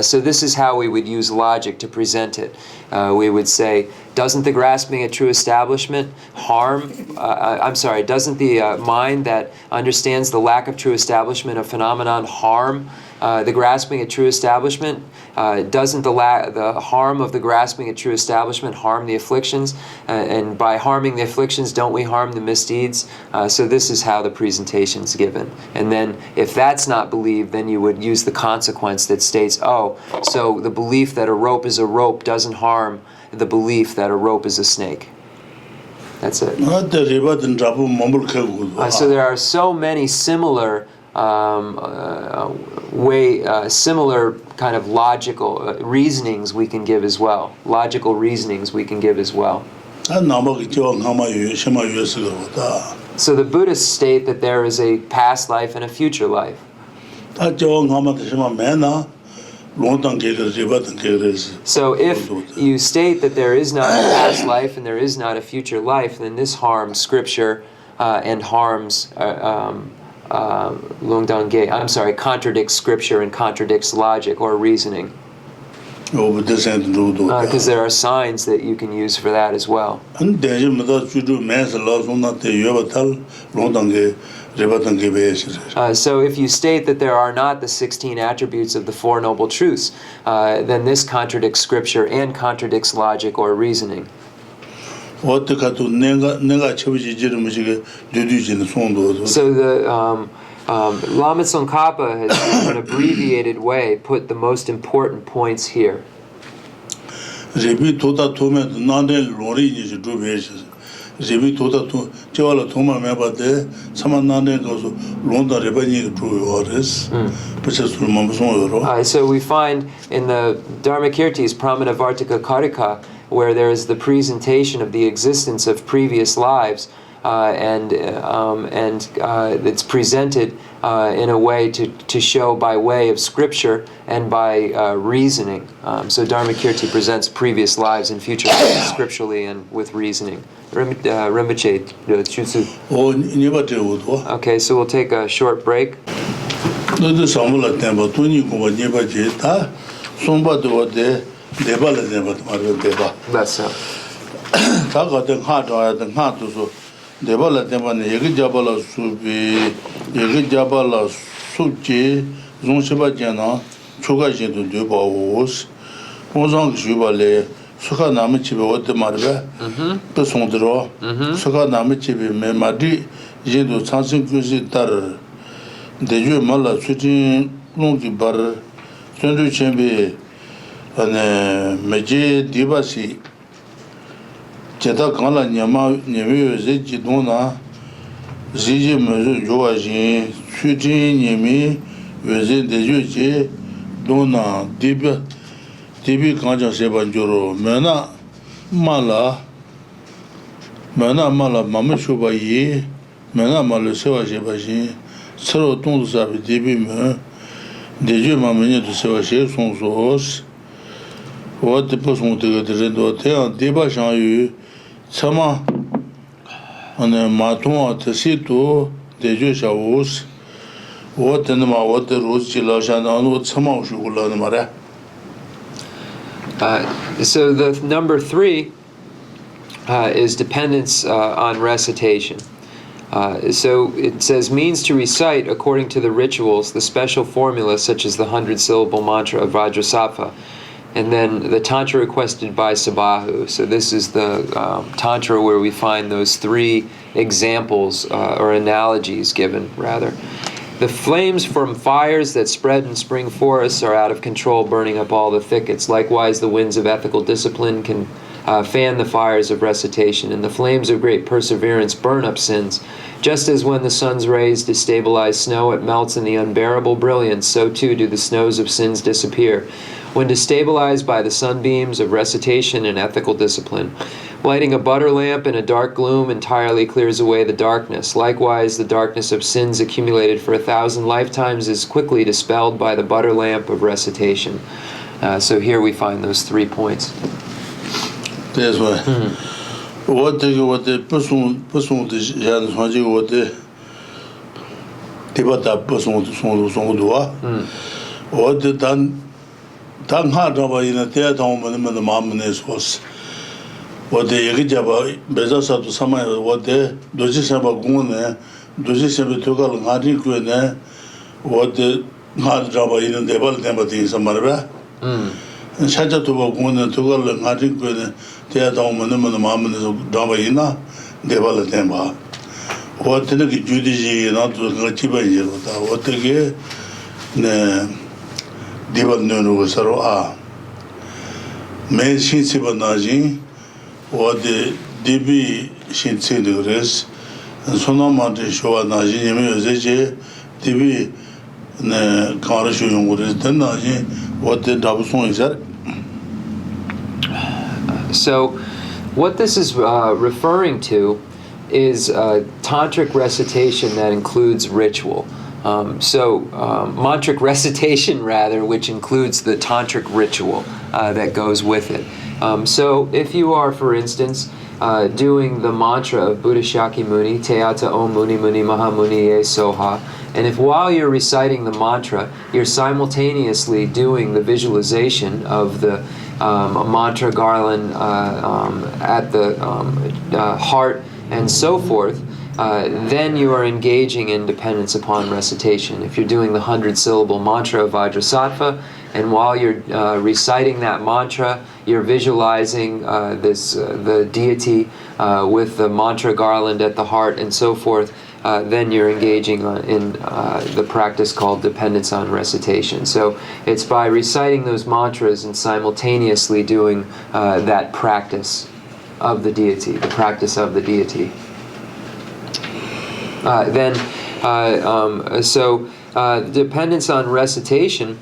So this is how we would use logic to present it. We would say, doesn't the grasping at true establishment doesn't the mind that understands the lack of true establishment of phenomenon harm the grasping at true establishment? Doesn't the harm of the grasping at true establishment harm the afflictions? And by harming the afflictions, don't we harm the misdeeds? So this is how the presentation is given. And then if that's not believed, then you would use the consequence that states, oh, so the belief that a rope is a rope doesn't harm the belief that a rope is a snake. That's it. So there are so many similar similar kind of logical reasonings we can give as well. Logical reasonings we can give as well. So the Buddhists state that there is a past life and a future life. So if you state that there is not a past life and there is not a future life, then this harms scripture and harms contradicts scripture and contradicts logic or reasoning. Because there are signs that you can use for that as well. So if you state that there are not the 16 attributes of the Four Noble Truths, then this contradicts scripture and contradicts logic or reasoning. 어떻게도 내가 쳐보지 지르면서 뒤뒤지는 손도. So the Lama Tsongkhapa has, in an abbreviated way, put the most important points here. 제비 도다 도면 난데 로리니 주베시. 제비 도다 도 저월 도마 매바데 사만 난데 가서 론다 레바니 주요레스. 벌써 술만 무슨으로. So we find in the Dharmakirtis Pramanavartika Karika, where there is the presentation of the existence of previous lives, and it's presented in a way to show by way of scripture and by reasoning. So Dharmakirti presents previous lives and future lives scripturally and with reasoning. Rinpoche, okay, so we'll take a short break. That's so. Debala Demane, Yagabala Subi, Yagabala Suji, Zonsibajana, Chugaji to Dubaos, Mozang Jubale, Suka Namichi, what the Marva, the Sondro, Suka Namichi, Memadi, Jedo Sansin Kusi Tar, the Jumala Sutin Longi Bar, Sundu Chembe, and Meji Dibasi. Cheta Kala Nyama Nyami Zidona Ziji Mezu Joaji, Suji Nyami, Vizin de Juji, Dona, Tibi Kanja Sebanjuro, Mena Mala, Mama Shubayi, Mena Mala Seva Shebashi, Sero Ton Sabi Tibi Me, Deju Mamini to Seva Shek Son Sos, what the person to get the Redote, Deba Shanyu. Sama ane maton atasitu dejo shaus what and ma what the rose chilashan on what sama shugula mara. So the number 3 is dependence on recitation. So it says means to recite according to the rituals the special formula such as the 100-syllable mantra of Vajrasattva. And then the Tantra requested by Sabahu. So this is the Tantra where we find those 3 examples or analogies given, rather. The flames from fires that spread in spring forests are out of control, burning up all the thickets. Likewise, the winds of ethical discipline can fan the fires of recitation, and the flames of great perseverance burn up sins. Just as when the sun's rays destabilize snow, it melts in the unbearable brilliance, so too do the snows of sins disappear when destabilized by the sunbeams of recitation and ethical discipline. Lighting a butter lamp in a dark gloom entirely clears away the darkness. Likewise, the darkness of sins accumulated for 1,000 lifetimes is quickly dispelled by the butter lamp of recitation. So here we find those 3 points. That's why. What the person what the Tibetan Buddhism what the Dan hard in a theatre home and the Mammanes was what the Yagijaba Bezasa to Sama, what the Dosisaba Gune, Dosisaba Tukal Hadiquene, what the hard drama in the Bal Tempati in Samarva, and Shaja Tubagune, Tukal and Hadiquene, theatre home and the Mammanes of Davaina, the Bal Tempa. What the Judici not to Chiba, what the Divan no Saro A. May Shinsiba Naji, or the DB Shinsidures, and Sonoma de Shoa Naji, Zeje, DB Karashu would is then Naji, what the Dabuson is that? So, what this is referring to is tantric recitation that includes ritual. Mantric recitation, rather, which includes the tantric ritual that goes with it. So if you are, for instance, doing the mantra of Buddha Shakyamuni, Teata Om Muni Muni Mahamuni Ye Soha, and if while you're reciting the mantra, you're simultaneously doing the visualization of the mantra garland at the heart and so forth, then you are engaging in dependence upon recitation. If you're doing the 100-syllable mantra of Vajrasattva, and while you're reciting that mantra, you're visualizing the deity with the mantra garland at the heart and so forth, then you're engaging in the practice called dependence on recitation. So it's by reciting those mantras and simultaneously doing that practice of the deity, the practice of the deity. Dependence on recitation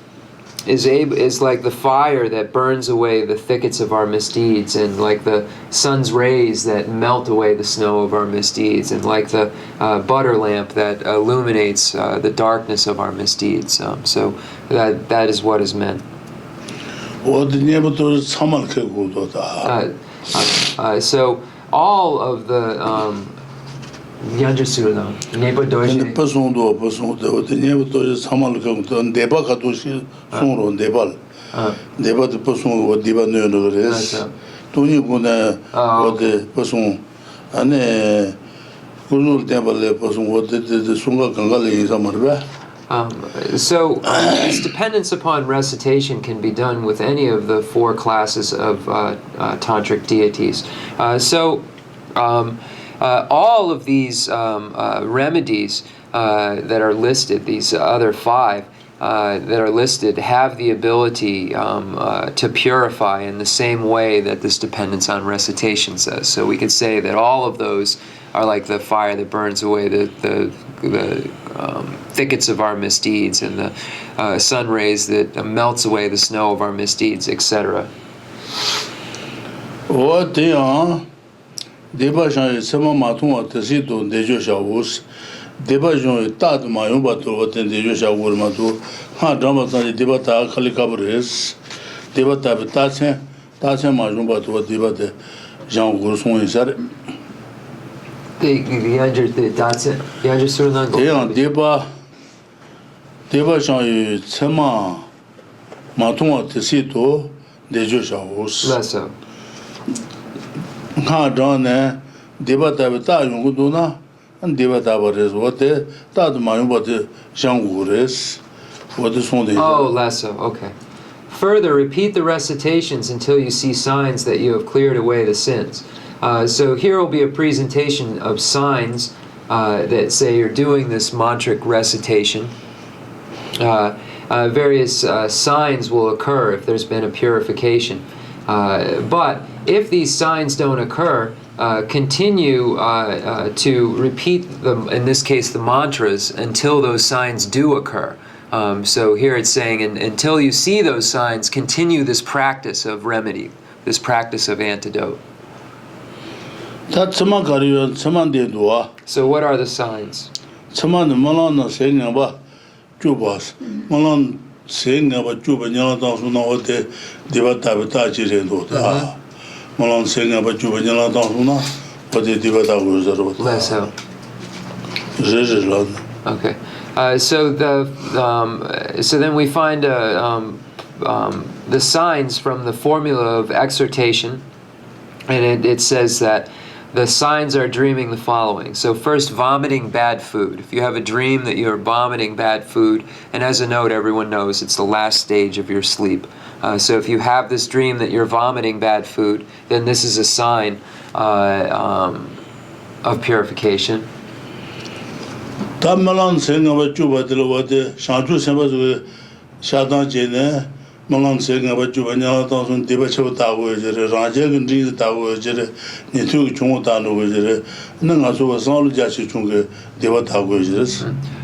is like the fire that burns away the thickets of our misdeeds, and like the sun's rays that melt away the snow of our misdeeds, and like the butter lamp that illuminates the darkness of our misdeeds. So that is what is meant. So all of the Yanjasura, Nebo Doji. So this dependence upon recitation can be done with any of the 4 classes of tantric deities. All of these remedies that are listed, these other 5 that are listed, have the ability to purify in the same way that this dependence on recitation says. So we could say that all of those are like the fire that burns away the thickets of our misdeeds, and the sun rays that melts away the snow of our misdeeds, etc. Deba shan sema matun atasi to dejo shavus deba jon tad mayun bato waten dejo shavur matu ha drama tan deba ta khali kabres deba ta tachen majun bato deba de jan gurson isar deba shan sema matun atasi to dejo shavus ha drone deba ta yung do na and deba ta bares what tad mayun bato jan gures what is on the Lesso, okay. Further, repeat the recitations until you see signs that you have cleared away the sins. So here will be a presentation of signs that say you're doing this mantric recitation. Various signs will occur if there's been a purification. But if these signs don't occur, continue to repeat them, in this case the mantras, until those signs do occur. So here it's saying, until you see those signs, continue this practice of remedy, this practice of antidote. So what are the signs? Okay. So then we find the signs from the formula of exhortation, and it says that the signs are dreaming the following. So first, vomiting bad food. If you have a dream that you're vomiting bad food, and as a note, everyone knows it's the last stage of your sleep. So if you have this dream that you're vomiting bad food, then this is a sign of purification.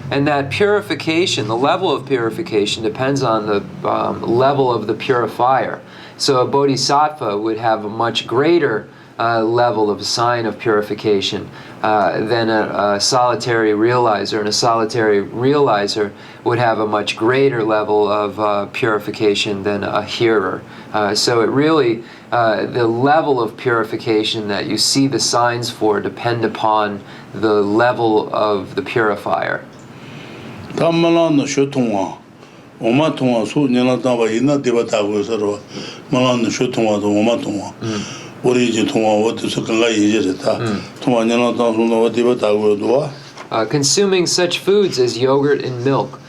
And that purification, the level of purification, depends on the level of the purifier. So a bodhisattva would have a much greater level of sign of purification than a solitary realizer, and a solitary realizer would have a much greater level of purification than a hearer. So it really, the level of purification that you see the signs for depend upon the level of the purifier. origin 통화 어디서 건가 얘기했다. 통화 년랑 당선도 어디가 다고도 consuming such foods as yogurt and milk.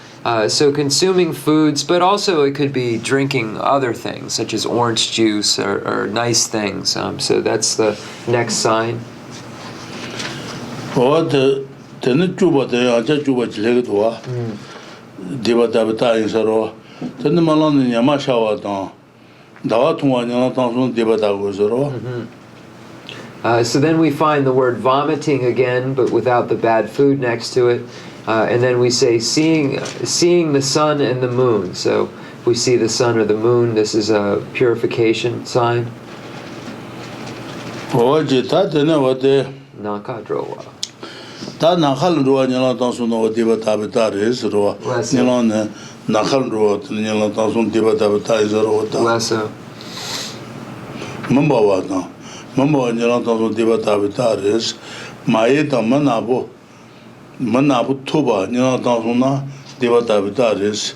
So consuming foods, but also it could be drinking other things, such as orange juice or nice things. So that's the next sign. what then 주바데 아자 주바 지레도 디바다바타 인서로 then 말하는 야마샤와다 다와 통화 년랑 당선 디바다고서로 So then we find the word vomiting again, but without the bad food next to it. And then we say seeing the sun and the moon. So if we see the sun or the moon, this is a purification sign. Nakadrowa. 다 나칼로와 년랑 당선도 디바다바타레스로 년랑 나칼로와 년랑 당선 디바다바타이서로 Lesso. mambawa 년랑 당선 디바다바타레스 마에다 만나보 토바 년랑 당선나 디바다바타레스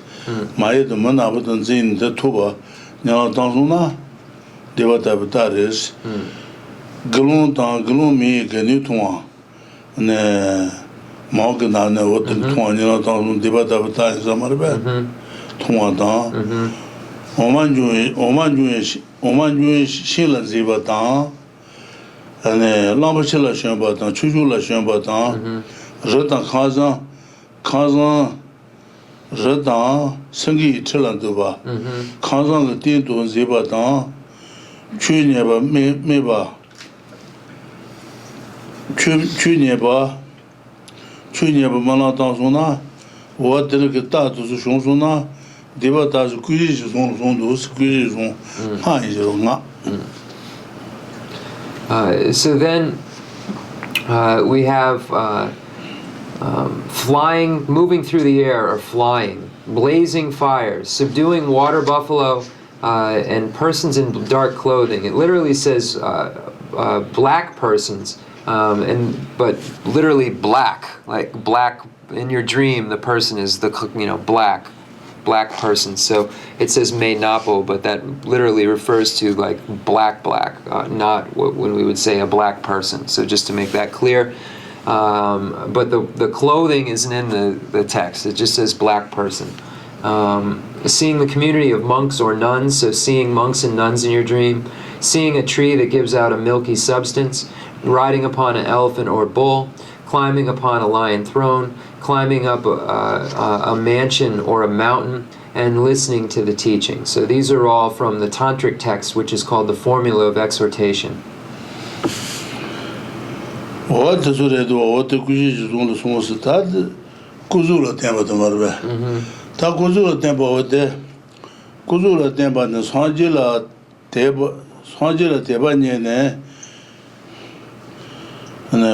마에다 만나보 던진데 토바 년랑 당선나 디바다바타레스 글론미 게니통아 네 마그나네 어떤 통화년랑 당선 디바다바타레스 말베 통화다 오만주의 신라 지바다 아네 람바실라 셴바다 추주라 셴바다 저다 카자 저다 생기 틀란도바 카자의 띠도 지바다 추녀바 메바 추녀바 만나다소나 와들게 따도서 송소나 디바다스 꾸지지 송송도 꾸지지 하이저가 So then we have flying, moving through the air or flying, blazing fires, subduing water buffalo, and persons in dark clothing. It literally says black persons, but literally black, like black in your dream. The person is black person. So it says me napo, but that literally refers to like black, not when we would say a black person. So just to make that clear. But the clothing isn't in the text. It just says black person. Seeing the community of monks or nuns, so seeing monks and nuns in your dream. Seeing a tree that gives out a milky substance. Riding upon an elephant or bull. Climbing upon a lion throne. Climbing up a mansion or a mountain, and listening to the teaching. So these are all from the tantric text, which is called the Formula of Exhortation. what the redo what the kuji zone so stad kuzula tempo to marbe ta kuzula tempo ote kuzula tempo ne sanjila teba ne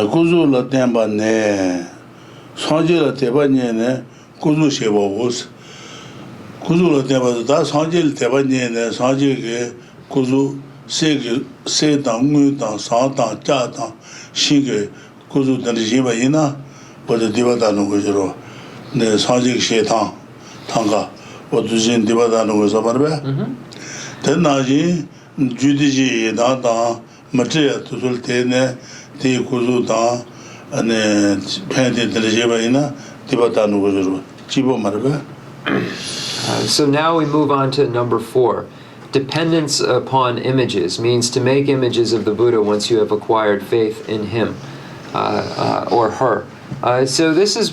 kuzula tempo ne sanjila teba ne kuzu shebo was kuzula tempo da sanjil teba ne sanjil ke kuzu se dang mu dang sa dang ja dang 신게 고주들이 집에이나 어디 디바다는 거죠. 네, 사직 시당 당가 어두진 디바다는 거서 말বে. 대나지 주디지 나다 맞지 두술 때네 디 고주다 안에 팬들이 집에이나 디바다는 거죠. 집어 말বে. So now we move on to number 4. Dependence upon images means to make images of the Buddha once you have acquired faith in him or her. So this is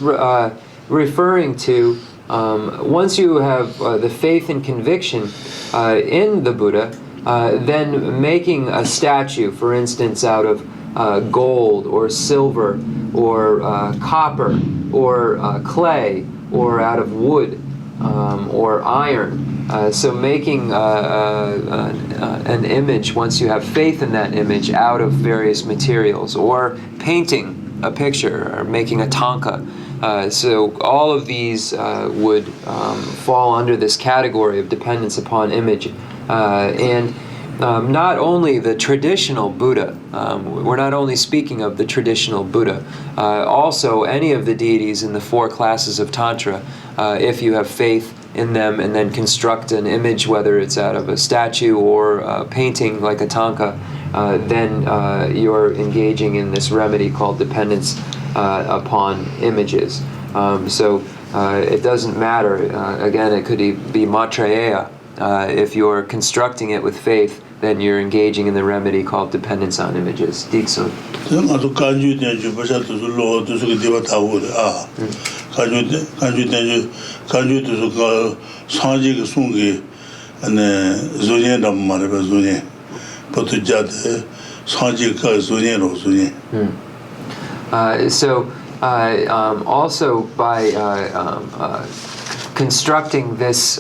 referring to once you have the faith and conviction in the Buddha, then making a statue, for instance, out of gold or silver or copper or clay or out of wood or iron. So making an image, once you have faith in that image, out of various materials, or painting a picture, or making a tanka. So all of these would fall under this category of dependence upon image. And not only the traditional Buddha, we're not only speaking of the traditional Buddha, also any of the deities in the 4 classes of Tantra, if you have faith in them and then construct an image, whether it's out of a statue or a painting like a tanka, then you're engaging in this remedy called dependence upon images. So it doesn't matter. Again, it could be matraya. If you're constructing it with faith, then you're engaging in the remedy called dependence on images. Diksun. So also by constructing this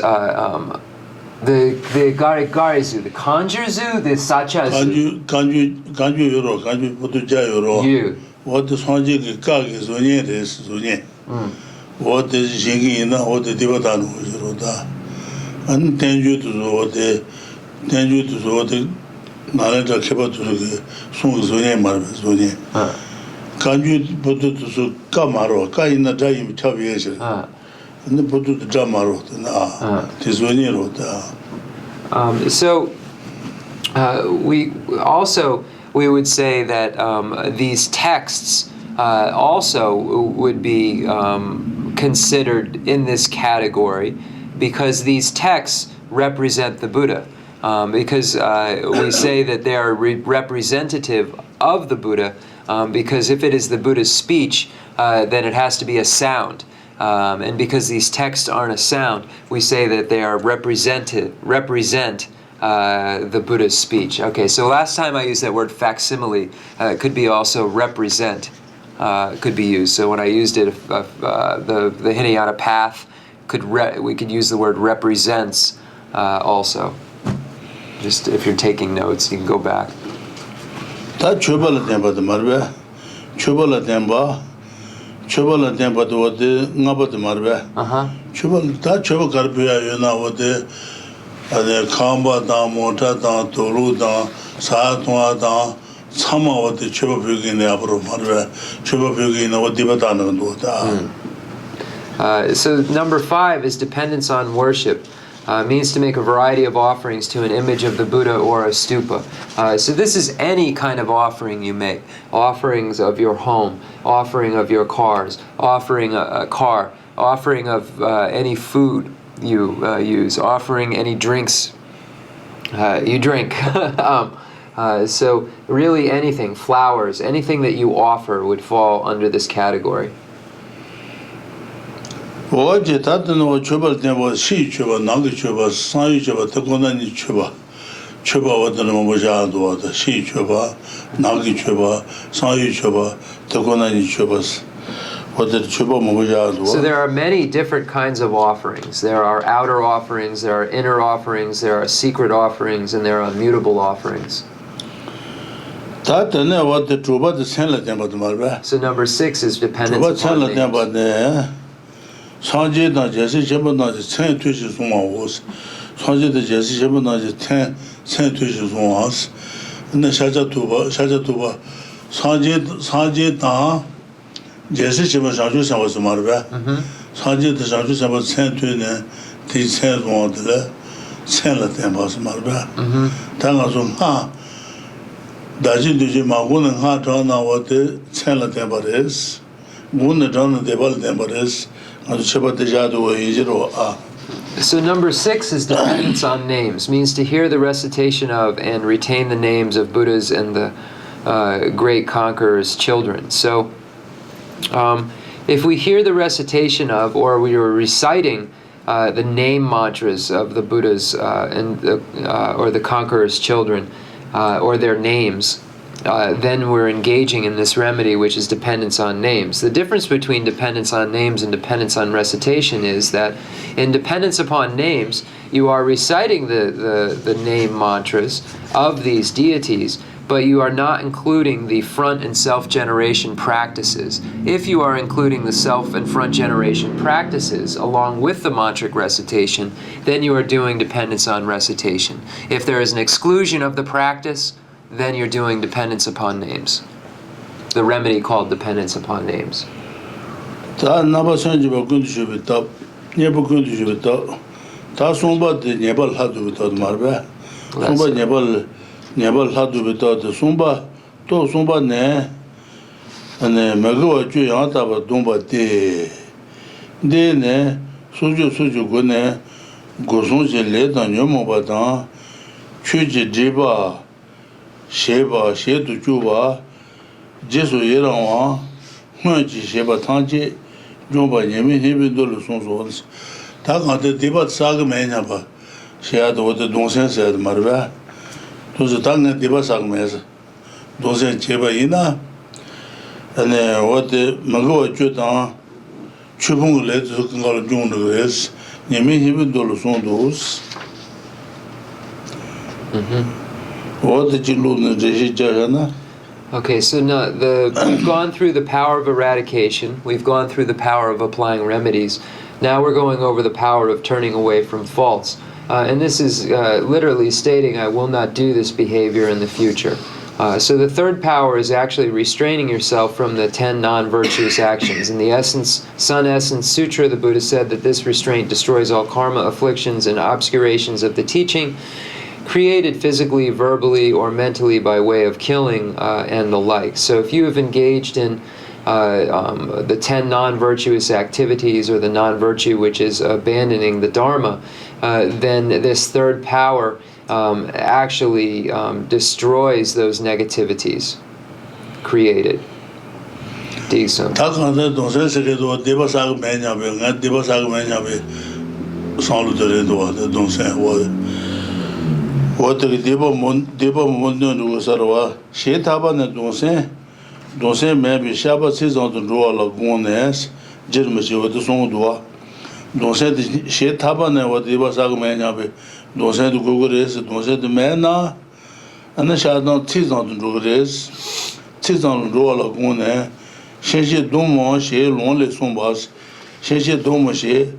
the Garizu, the Kanjurzu, the Sachazu. Kanju yoro, Kanju Putuja yoro. You. What the Sanji Kagi Zunye is Zunye. What is Shingina, what the Tibetan Buddhism. And Tenju to what the Naleta Kepa to Sung Zunye Marve Zunye. Kanju Putu to Kamaro, Kaina Jayim Chaviation. And the Putu to Jamaro, Tizunye wrote. So we would say that these texts also would be considered in this category because these texts represent the Buddha. Because we say that they are representative of the Buddha because if it is the Buddha's speech, then it has to be a sound. And because these texts aren't a sound, we say that they are represent the Buddha's speech. Okay, so last time I used that word facsimile. It could be also represent, could be used. So when I used it, the Hinayana path, we could use the word represents also. Just if you're taking notes, you can go back. Chobala tempa to what the Nabat Marbe. Chobal, that Choba Carpia, you know what the Kamba down, Mota down, Tolu down, Saatwa down, some of what the Choba Pug in the Abro Marbe, Choba Pug in what Tibetan and So number 5 is dependence on worship. Means to make a variety of offerings to an image of the Buddha or a stupa. So this is any kind of offering you make. Offerings of your home, offering of your cars, offering a car, offering of any food you use, offering any drinks you drink. So really anything, flowers, anything that you offer would fall under this category. Oje tatno chobal tempo shi choba nagi choba sai choba takonani choba choba wadana moja do da shi choba nagi choba sai choba takonani chobas wadana choba moja do. So there are many different kinds of offerings. There are outer offerings, there are inner offerings, there are secret offerings, and there are immutable offerings. Tatne wad choba de senla tempo marba. So number 6 is dependence upon names. Sanje da Geshe Lharampa chen tuishi songwa was. Sanje da Geshe Lharampa chen tuishi songwa was. Ne shaja tuba sanje da Geshe Lharampa shanju sangwa samarba. Sanje da shanju sangwa chen tui ne ti chen songwa de chen la tempa samarba. Tanga so ha daji duji ma gun ha na wa de chen la tempa res. Gun de na de bal tempa res. So number 6 is dependence on names, means to hear the recitation of and retain the names of Buddhas and the great conqueror's children. So if we hear the recitation of, or we are reciting the name mantras of the Buddhas or the conqueror's children, or their names, then we're engaging in this remedy, which is dependence on names. The difference between dependence on names and dependence on recitation is that in dependence upon names, you are reciting the name mantras of these deities, but you are not including the front and self-generation practices. If you are including the self and front generation practices along with the mantric recitation, then you are doing dependence on recitation. If there is an exclusion of the practice, then you're doing dependence upon names. The remedy called dependence upon names. Ta naba sanji ba kundu shubi ta nyeba kundu shubi ta somba de nyebal hadu ta marba somba nyebal Never had to be taught the Sumba, to Sumba ne, and then Magawa Juyanta, but Dumba de. De ne, Suju Gune, Gosunji led on Yomobatan, Chuji Jiba, Sheba, Shetu Juba, Jesu Yerawa, Huanchi Sheba Tanji, Jumba Yemi, Hibidol Sons. Talk the debate saga manaba. She had what the Donsen said, Marva. To the tongue and debate saga mesa. Donsen Cheba Ina, and what the Magoa Jutan, Chubung led to call June the Grace, Yemi Hibidol Sondos. What did you lose in the Jajana? Okay, so no, we've gone through the power of eradication. We've gone through the power of applying remedies. Now we're going over the power of turning away from faults. And this is literally stating, I will not do this behavior in the future. So the third power is actually restraining yourself from the 10 non-virtuous actions. In the Sun Essence Sutra, the Buddha said that this restraint destroys all karma, afflictions, and obscurations of the teaching, created physically, verbally, or mentally by way of killing and the like. So if you have engaged in the 10 non-virtuous activities, or the non-virtue which is abandoning the Dharma, then this third power actually destroys those negativities created. Decent. What the Deba Mundu Sarwa, she Tabana Donsen maybe Shabbat season to draw lagoons, Jermachi with the Sondua. Donsen she Tabana, what Deba Sagmanabe, Donsen to Gugures, Donsen the Mana, and the Shadon Tizon to Gugures, Tizon draw lagoon, Shenshi Domo, she lonely Sombas, Shenshi Domo, she,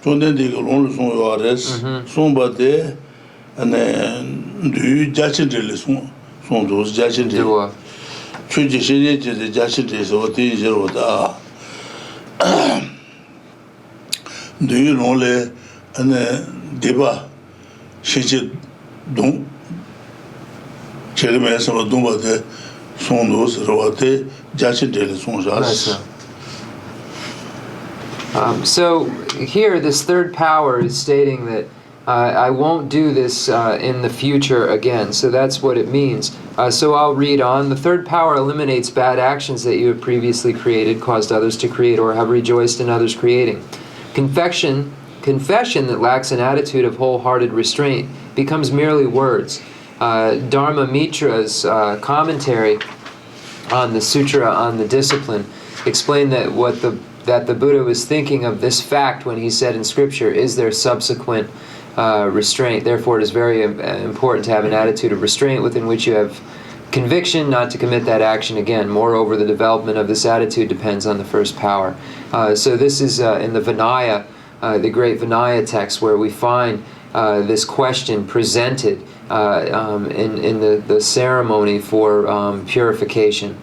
Jonden de lonely Sombars, Somba de. And then do you judge it? Son those judging it. Should you the judges or things or do you know and deba? She don't Cherry some of Dumba de son those rote judging it. So here, this third power is stating that I won't do this in the future again. So that's what it means. So I'll read on. The third power eliminates bad actions that you have previously created, caused others to create, or have rejoiced in others creating. Confession that lacks an attitude of wholehearted restraint becomes merely words. Dharma Mitra's commentary on the Sutra on the Discipline explained that that the Buddha was thinking of this fact when he said in Scripture, is there subsequent restraint. Therefore, it is very important to have an attitude of restraint within which you have conviction not to commit that action again. Moreover, the development of this attitude depends on the first power. So this is in the Vinaya, the great Vinaya text, where we find this question presented in the ceremony for purification.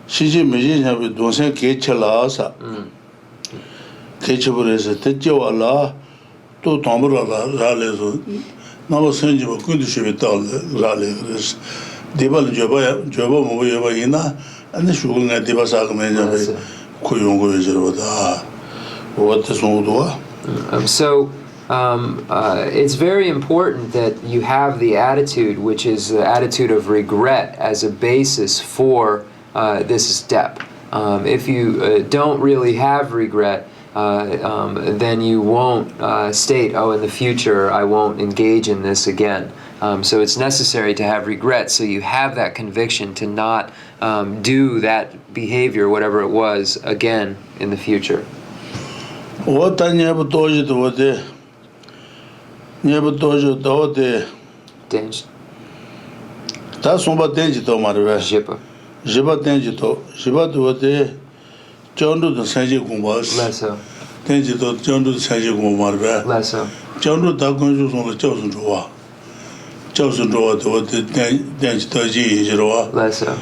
Shiji Mijin have Donsen Kechala, Ketchabures, Tejoala, to Tomura Rales, Nava Sanjiva Kundushivital Rales, Debal Joba Moyavaina, and the Shugun at Devasagman Kuyungo is what is Mudua? So it's very important that you have the attitude, which is the attitude of regret, as a basis for this step. If you don't really have regret, then you won't state, oh, in the future I won't engage in this again. So it's necessary to have regret, so you have that conviction to not do that behavior, whatever it was, again in the future. What I never told you to what they never told you to the Danger. That's what danger to my Jipa. Jiba danger to Jiba to what they John to the Sanji Gumbas. Lesso. Danger to John to the Sanji Gumbar. Lesso. John to Dagon on the chosen draw. Chosen draw to what the danger to G. Lesso.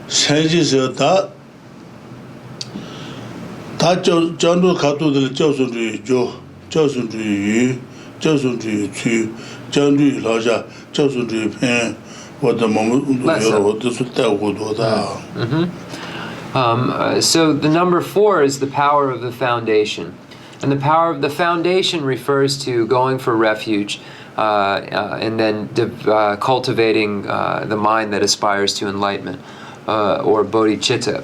Sanji said that 他讲到卡多的教授的教授的语教授的去讲的老下教授的偏我的某有我都是带过多的。So the number 4 is the power of the foundation. And the power of the foundation refers to going for refuge and then cultivating the mind that aspires to enlightenment or bodhicitta.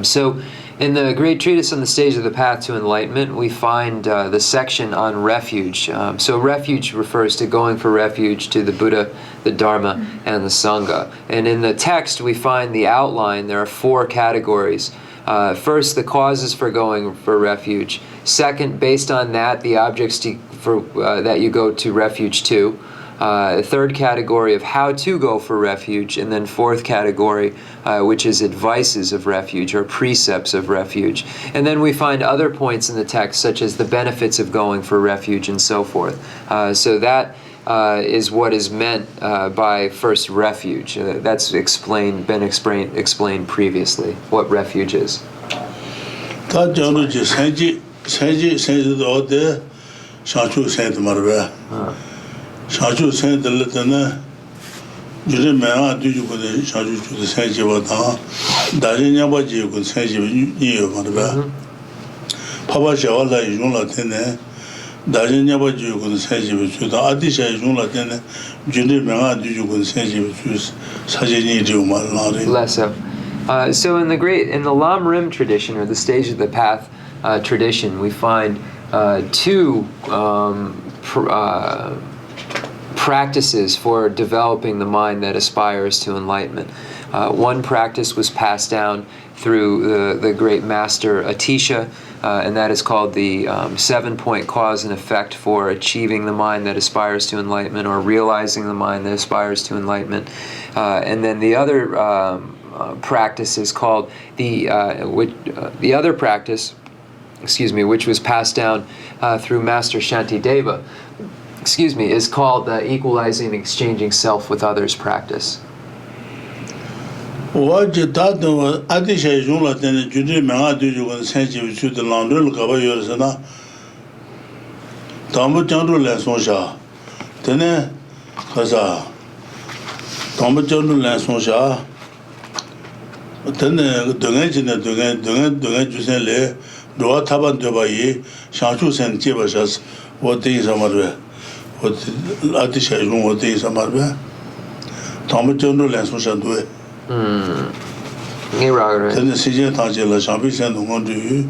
So in the great treatise on the stage of the path to enlightenment, we find the section on refuge. So refuge refers to going for refuge to the Buddha, the Dharma, and the Sangha. And in the text, we find the outline. There are 4 categories. First, the causes for going for refuge. Second, based on that, the objects that you go to refuge to. Third category of how to go for refuge, and then 4th category, which is advices of refuge or precepts of refuge. And then we find other points in the text, such as the benefits of going for refuge and so forth. So that is what is meant by first refuge. That's been explained previously, what refuge is. Shaju sent the lieutenant, Judy Mara, do you go to Shaju to the Sanji Wata, Dajinabaji could send you near Madaba. Papa Shavala is Jula Tene, Dajinabaji could send you to the Adisha is Jula Tene, Judy Mara, do you go send you to Sajini Malari. Less so. So in the Lamrim tradition, or the stage of the path tradition, we find 2 practices for developing the mind that aspires to enlightenment. One practice was passed down through the great master Ithaca, and that is called the 7-point cause and effect for achieving the mind that aspires to enlightenment or realizing the mind that aspires to enlightenment. And then the other practice is called the other practice, which was passed down through Master Shantideva, is called equalizing and exchanging self with others practice. What you thought was Adisha Jula, then Judy Manga do you can send you to the Landul Cabayosana Tambu Jandu Lansonsha, Tene Kaza Tambu Jandu Lansonsha, then the Dungan Jusele, Dua Taban Dubai, Shanchu Sen Chibashas, what things are Marve. What Adisha is what things are Marve. Tambu Jandu Lansonsha. Then the Sijan Tajela Shampi sent on to you,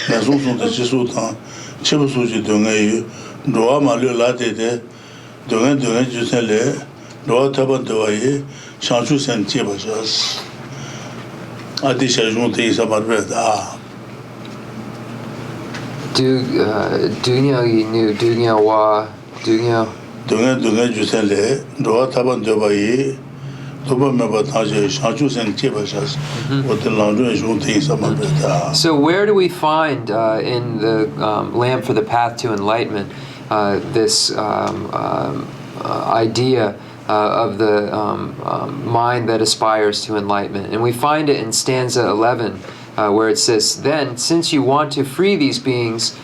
Nasun the Chisutan, Chibusuji Dunga, Doa Malu Latte, Dungan Jusele, Doa Taban Duaye, Shanchu sent Chibashas. Adisha is what things are Marve. Dunya knew Dunya wa Dunya Jusele, Doa Taban Duaye. So where do we find in the Lamp for the Path to Enlightenment this idea of the mind that aspires to enlightenment? And we find it in stanza 11 where it says, "Then, since you want to free these beings,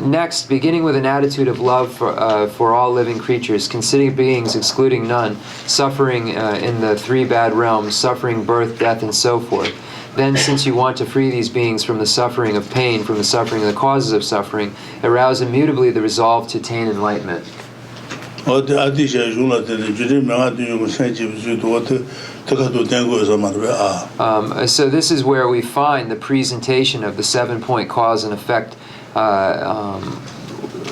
next, beginning with an attitude of love for all living creatures, considering beings excluding none, suffering in the 3 bad realms, suffering birth, death, and so forth. Then, since you want to free these beings from the suffering of pain, from the suffering of the causes of suffering, arouse immutably the resolve to attain enlightenment." So this is where we find the presentation of the 7-point cause and effect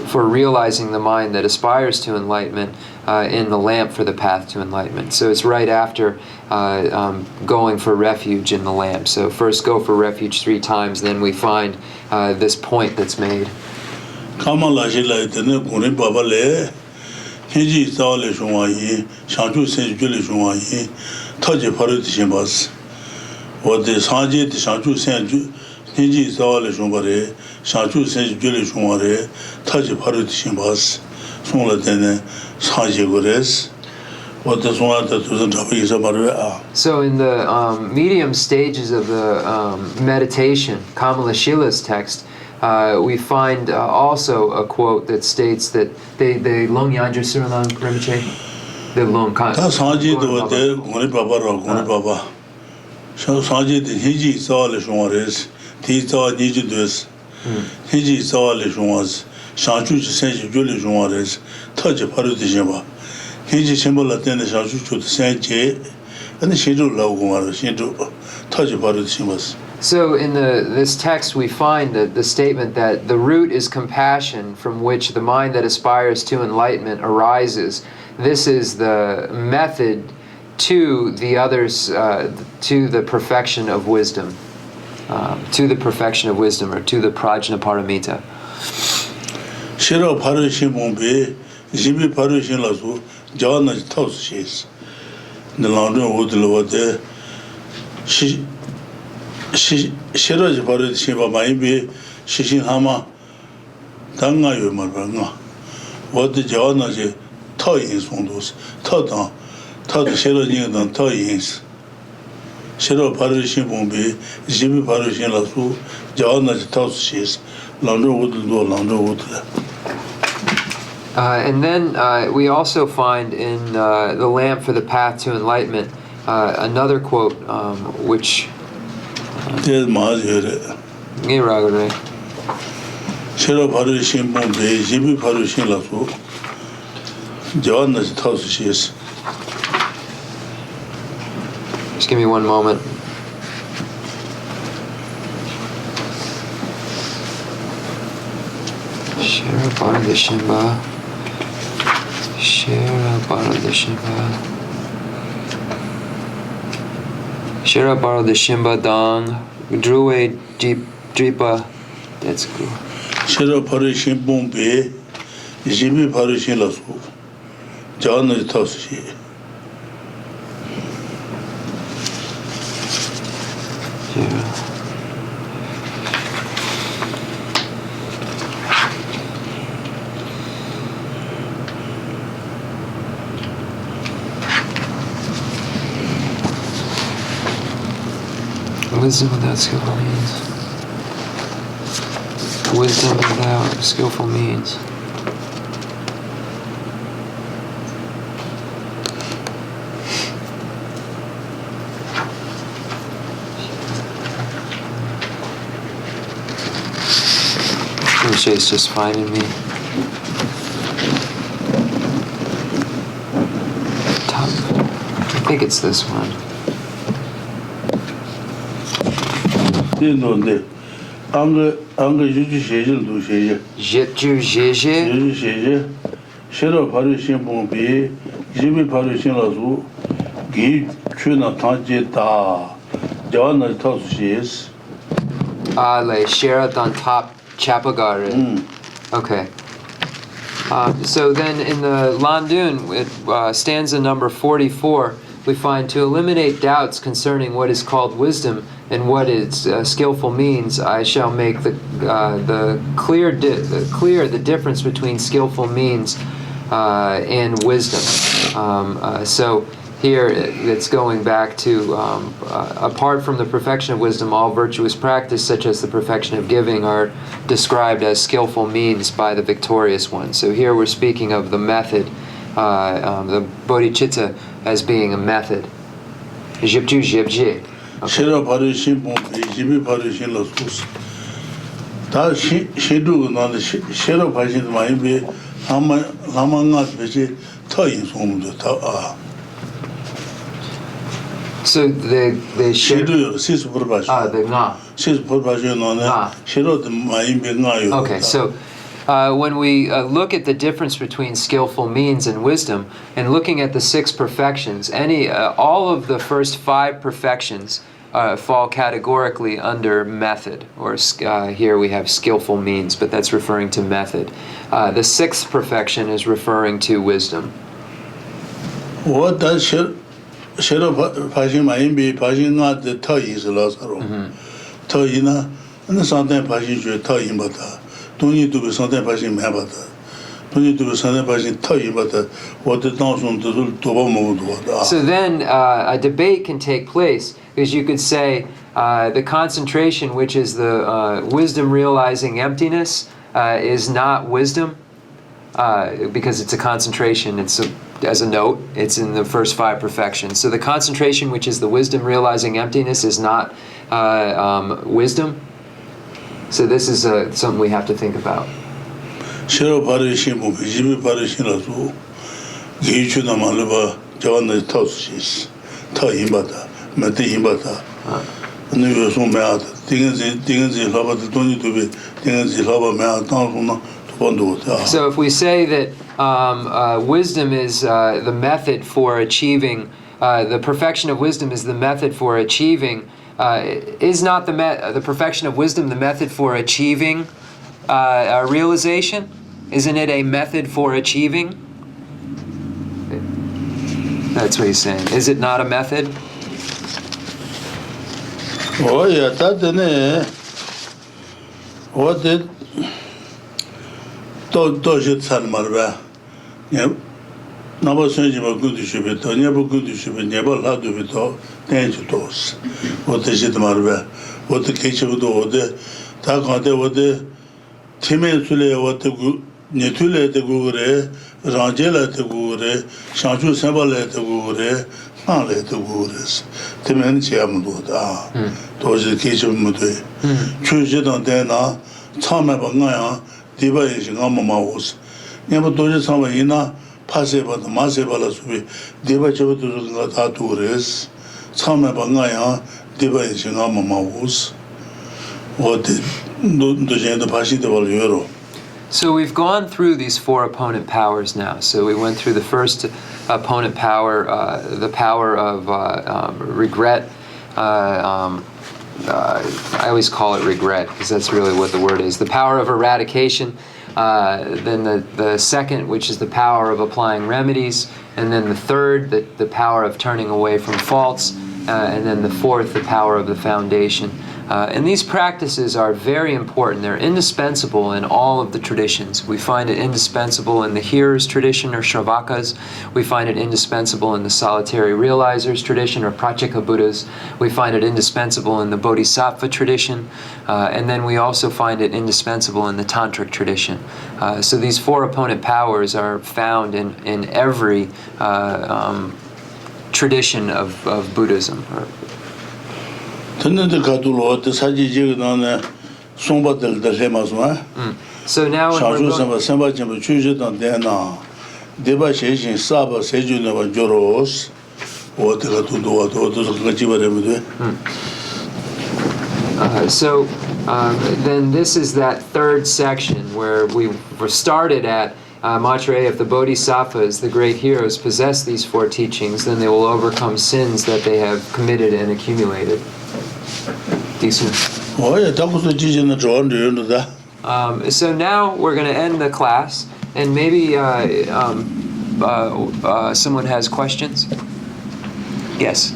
for realizing the mind that aspires to enlightenment in the Lamp for the Path to Enlightenment. So it's right after going for refuge in the Lamp. So first go for refuge 3 times, then we find this point that's made. Ninji Zawale Shumbare, Shanchu Senji Juli Shumare, Taji Paruti Shimbas, Sungla Tene, Sanji Gores, So in the medium stages of the meditation, Kamalashila's text, we find also a quote that states that the long yanja suralang Rinpoche, the long kan. So in this text we find the statement that the root is compassion, from which the mind that aspires to enlightenment arises. This is the method to the others, to the perfection of wisdom, or to the prajna paramita. Shiro Parushin Bombe, Jibi Parushin Lazu, Jana Tosis. The London Woodlow, Shiro Parushin Maibe, Shishin Hama, Tanga Yumaranga. What the Jana toys on those, Totan, Tot Shiro Ningan toys. Shiro Parushin Bombe, Jibi Parushin Lazu, Jana Tosis, London Wood. And then we also find in The Lamp for the Path to Enlightenment another quote which just give me one moment. Shara Bharadashimba. Shara Bharadashimba Dang Druwe Dripa. That's cool. Shara Parushin Bombe, Jibi Parushin Lasu, Jana Tosi. Yeah. Wisdom without skillful means. Wisdom without skillful means. Rinpoche's just finding me. Top. I think it's this one. Jitju Jeje. Shiro Parushin Bombe, Jibi Parushin Lazu, Gi Chuna Tanjita, Jana Tosis. Le Sherat on top Chapagare. Okay. So then in the Landun, stanza number 44, we find to eliminate doubts concerning what is called wisdom and what its skillful means, I shall make the clear the difference between skillful means and wisdom. So here it's going back to apart from the perfection of wisdom, all virtuous practice, such as the perfection of giving, are described as skillful means by the victorious one. So here we're speaking of the method, the bodhicitta as being a method. Jibju jibje. Shira Parushin Bombe, Jibi Parushin Lasus. Da Shidu non the Shira Parushin Maibe, Lama not Beji, Toyin Sum. So the Shidu, Sis Purpassion. The Nga. Sis Purpassion on Shiro the Maibe Nga. Okay, so when we look at the difference between skillful means and wisdom, and looking at the 6 perfections, all of the first 5 perfections fall categorically under method, or here we have skillful means, but that's referring to method. The 6th perfection is referring to wisdom. What does Shiro Pashin Maibe Pashin not the Toyis Lazaro? Toyina, and the Santan Pashin Toyin Bata. Don't need to be something passing Mabata. So then a debate can take place, because you could say the concentration, which is the wisdom realizing emptiness, is not wisdom, because it's a concentration. As a note, it's in the first 5 perfections. So the concentration, which is the wisdom realizing emptiness, is not wisdom. So this is something we have to think about. So if we say that wisdom is the method for achieving, the perfection of wisdom is the method for achieving, is not the perfection of wisdom the method for achieving realization? Isn't it a method for achieving? That's what he's saying. Is it not a method? Oh yeah, that's it. What did Doji San Marva? Never sent you a good ship, never good ship, never had to be taught, danger doors. What is it, Marva? What the kitchen would do, the Takante, what the Timothy, what the Netule the Gure, Rangela the Gure, Shanchu Sembale the Gure, Nale the Gures, Timen Chiamud, those the kitchen would do. Choose it on Dana, Tama Bangaya, Diva is in Amamaus. Never does some ina, Passeba, the Maseba, Diva Chavatu Tatures, Tama Bangaya, Diva is in Amamaus. What did the Pasita Euro? So we've gone through these 4 opponent powers now. So we went through the first opponent power, the power of regret. I always call it regret, because that's really what the word is. The power of eradication. Then the second, which is the power of applying remedies. And then the third, the power of turning away from faults. And then the fourth, the power of the foundation. And these practices are very important. They're indispensable in all of the traditions. We find it indispensable in the hearers tradition, or Shravakas. We find it indispensable in the solitary realizers tradition, or Pratyeka Buddhas. We find it indispensable in the Bodhisattva tradition. And then we also find it indispensable in the tantric tradition. So these 4 opponent powers are found in every tradition of Buddhism. So now when then this is that third section where we were started at Maitreya. If the Bodhisattvas, the great heroes, possess these 4 teachings, then they will overcome sins that they have committed and accumulated. Decent. So now we're going to end the class, and maybe someone has questions? Yes.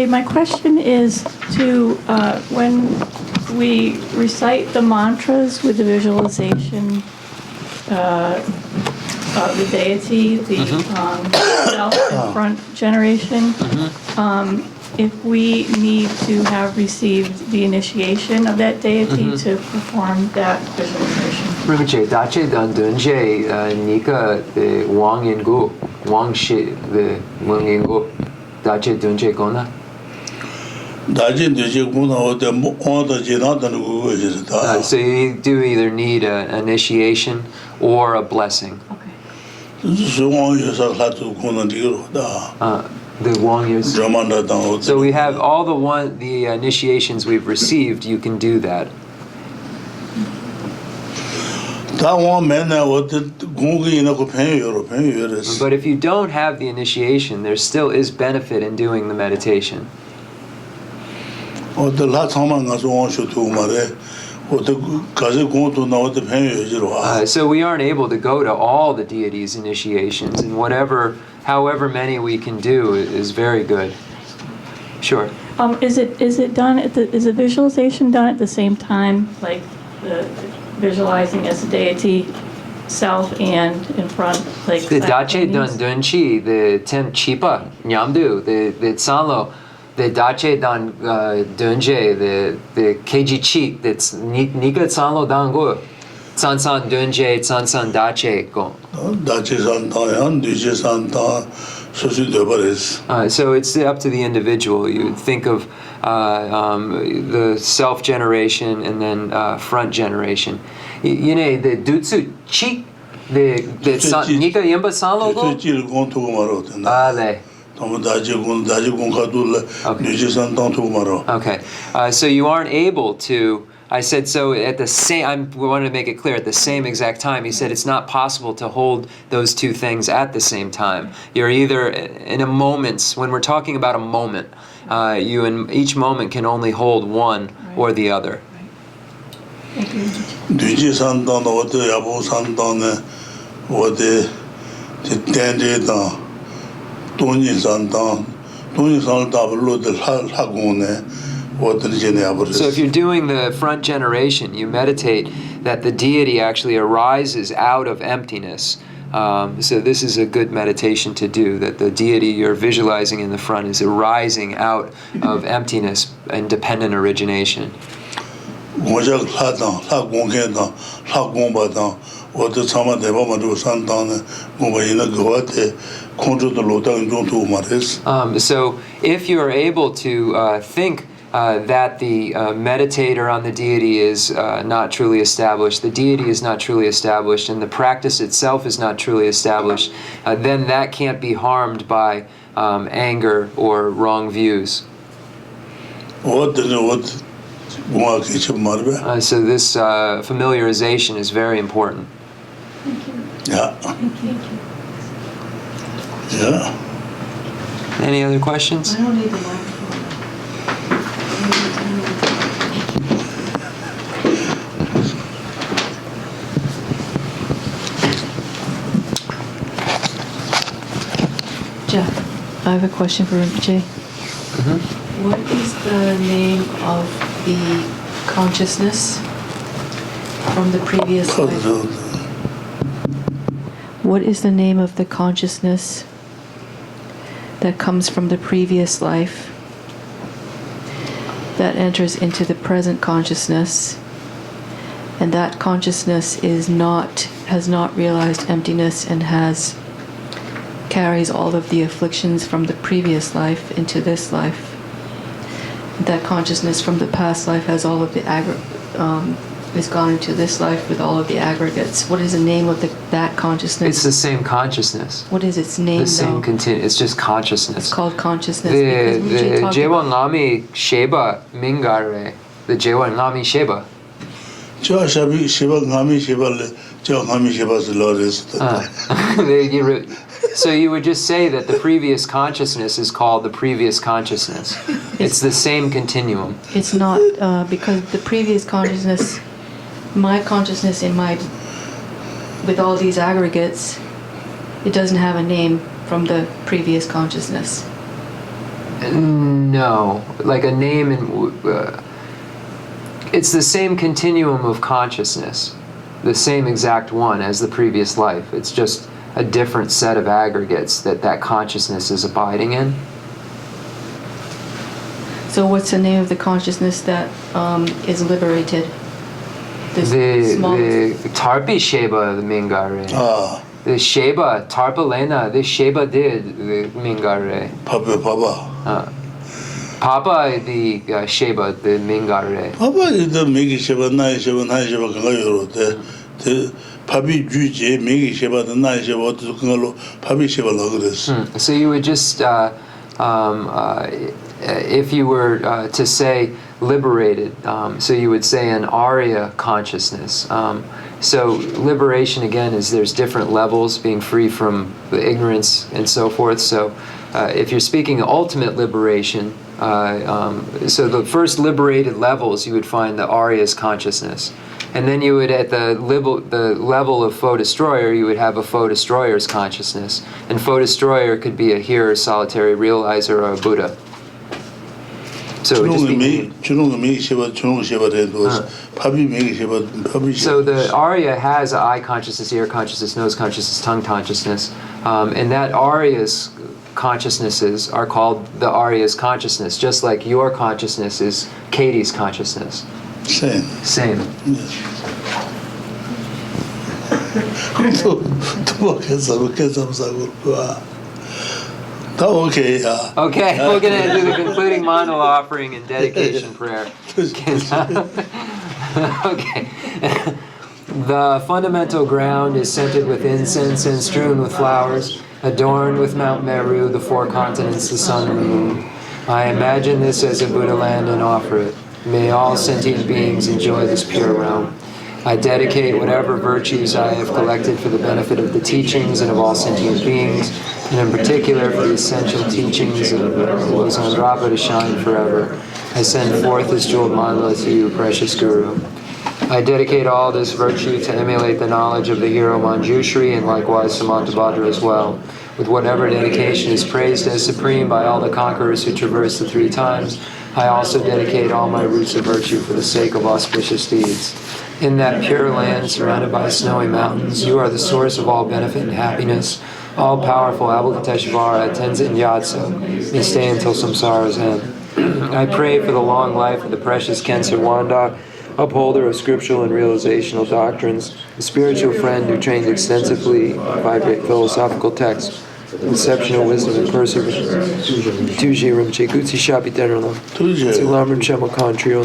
My question is to when we recite the mantras with the visualization of the deity, the self and front generation, if we need to have received the initiation of that deity to perform that visualization. Rinpoche, dache dan dunje nika the wang yingu, wang shi the wang yingu, dache dunje gona. So you do either need an initiation or a blessing. Okay. The Wang years. So we have all the initiations we've received. You can do that. But if you don't have the initiation, there still is benefit in doing the meditation. So we aren't able to go to all the deities' initiations, and however many we can do is very good. Sure. Is it done is the visualization done at the same time, like the visualizing as the deity self and in front, like The dache dun dunchi, the ten chipa nyamdu, the sanlo, the dache dan dunje, the keiji chi, that's nika sanlo dango, sansan dunje, sansan dache go. So it's up to the individual. You would think of the self generation and then front generation. You know, the dutsu chi, the nika yemba sanlo go. Okay. So you aren't able to. I said so at the same. We wanted to make it clear at the same exact time. He said it's not possible to hold those two things at the same time. You're either in a moment. When we're talking about a moment, you in each moment can only hold one or the other. So if you're doing the front generation, you meditate that the deity actually arises out of emptiness. So this is a good meditation to do, that the deity you're visualizing in the front is arising out of emptiness and dependent origination. So if you are able to think that the meditator on the deity is not truly established, the deity is not truly established, and the practice itself is not truly established, then that can't be harmed by anger or wrong views. So this familiarization is very important. Yeah. Any other questions? I don't need the microphone. Jeff, I have a question for Rinpoche. What is the name of the consciousness from the previous life? What is the name of the consciousness that comes from the previous life that enters into the present consciousness, and that consciousness has not realized emptiness and carries all of the afflictions from the previous life into this life? That consciousness from the past life has all of the has gone into this life with all of the aggregates. What is the name of that consciousness? It's the same consciousness. What is its name? The same it's just consciousness. It's called consciousness. The Jewa Ngami Sheba Mingare. The Jewa Ngami Sheba. So you would just say that the previous consciousness is called the previous consciousness. It's the same continuum. It's not, because the previous consciousness, my consciousness with all these aggregates, it doesn't have a name from the previous consciousness. No, like a name it's the same continuum of consciousness, the same exact one as the previous life. It's just a different set of aggregates that consciousness is abiding in. So what's the name of the consciousness that is liberated? The Tarpi Sheba the Mingare. The Sheba, Tarpa Lena, the Sheba did the Mingare. Papa the Sheba the Mingare. Papa is the Migi Sheba, Nai Sheba, Nai Sheba, the Papi Juji, Migi Sheba, the Nai Sheba, Papi Sheba Logres. So you would just, if you were to say liberated, so you would say an Arya consciousness. So liberation, again, is there's different levels, being free from the ignorance and so forth. So if you're speaking ultimate liberation, So the first liberated levels, you would find the Arya's consciousness. And then you would, at the level of foe destroyer, you would have a foe destroyer's consciousness. And foe destroyer could be a hearer, solitary realizer, or a Buddha. So it would just be... So the Arya has eye consciousness, ear consciousness, nose consciousness, tongue consciousness. And that Arya's consciousnesses are called the Arya's consciousness, just like your consciousness is Katie's consciousness. Same. Okay, Okay, we're going to do the concluding mandala offering and dedication prayer. Okay. The fundamental ground is scented with incense and strewn with flowers, adorned with Mount Meru, the four continents, the sun and the moon. I imagine this as a Buddha land and offer it. May all sentient beings enjoy this pure realm. I dedicate whatever virtues I have collected for the benefit of the teachings and of all sentient beings, and in particular for the essential teachings of Lobsang Drakpa to shine forever. I send forth this jeweled mandala to you, precious Guru. I dedicate all this virtue to emulate the knowledge of the hero Manjushri and likewise Samantabhadra as well, with whatever dedication is praised as supreme by all the conquerors who traverse the three times. I also dedicate all my roots of virtue for the sake of auspicious deeds. In that pure land surrounded by snowy mountains, you are the source of all benefit and happiness. All-powerful Abbot Tenzin Gyatso may stay until samsara's end. I pray for the long life of the precious Khensur Rinpoche, upholder of scriptural and realizational doctrines, a spiritual friend who trained extensively by great philosophical texts, exceptional wisdom and perseverance. Tuji Rinpoche Gutsi Shapi Tenrolo. Lamrim Chemo Country.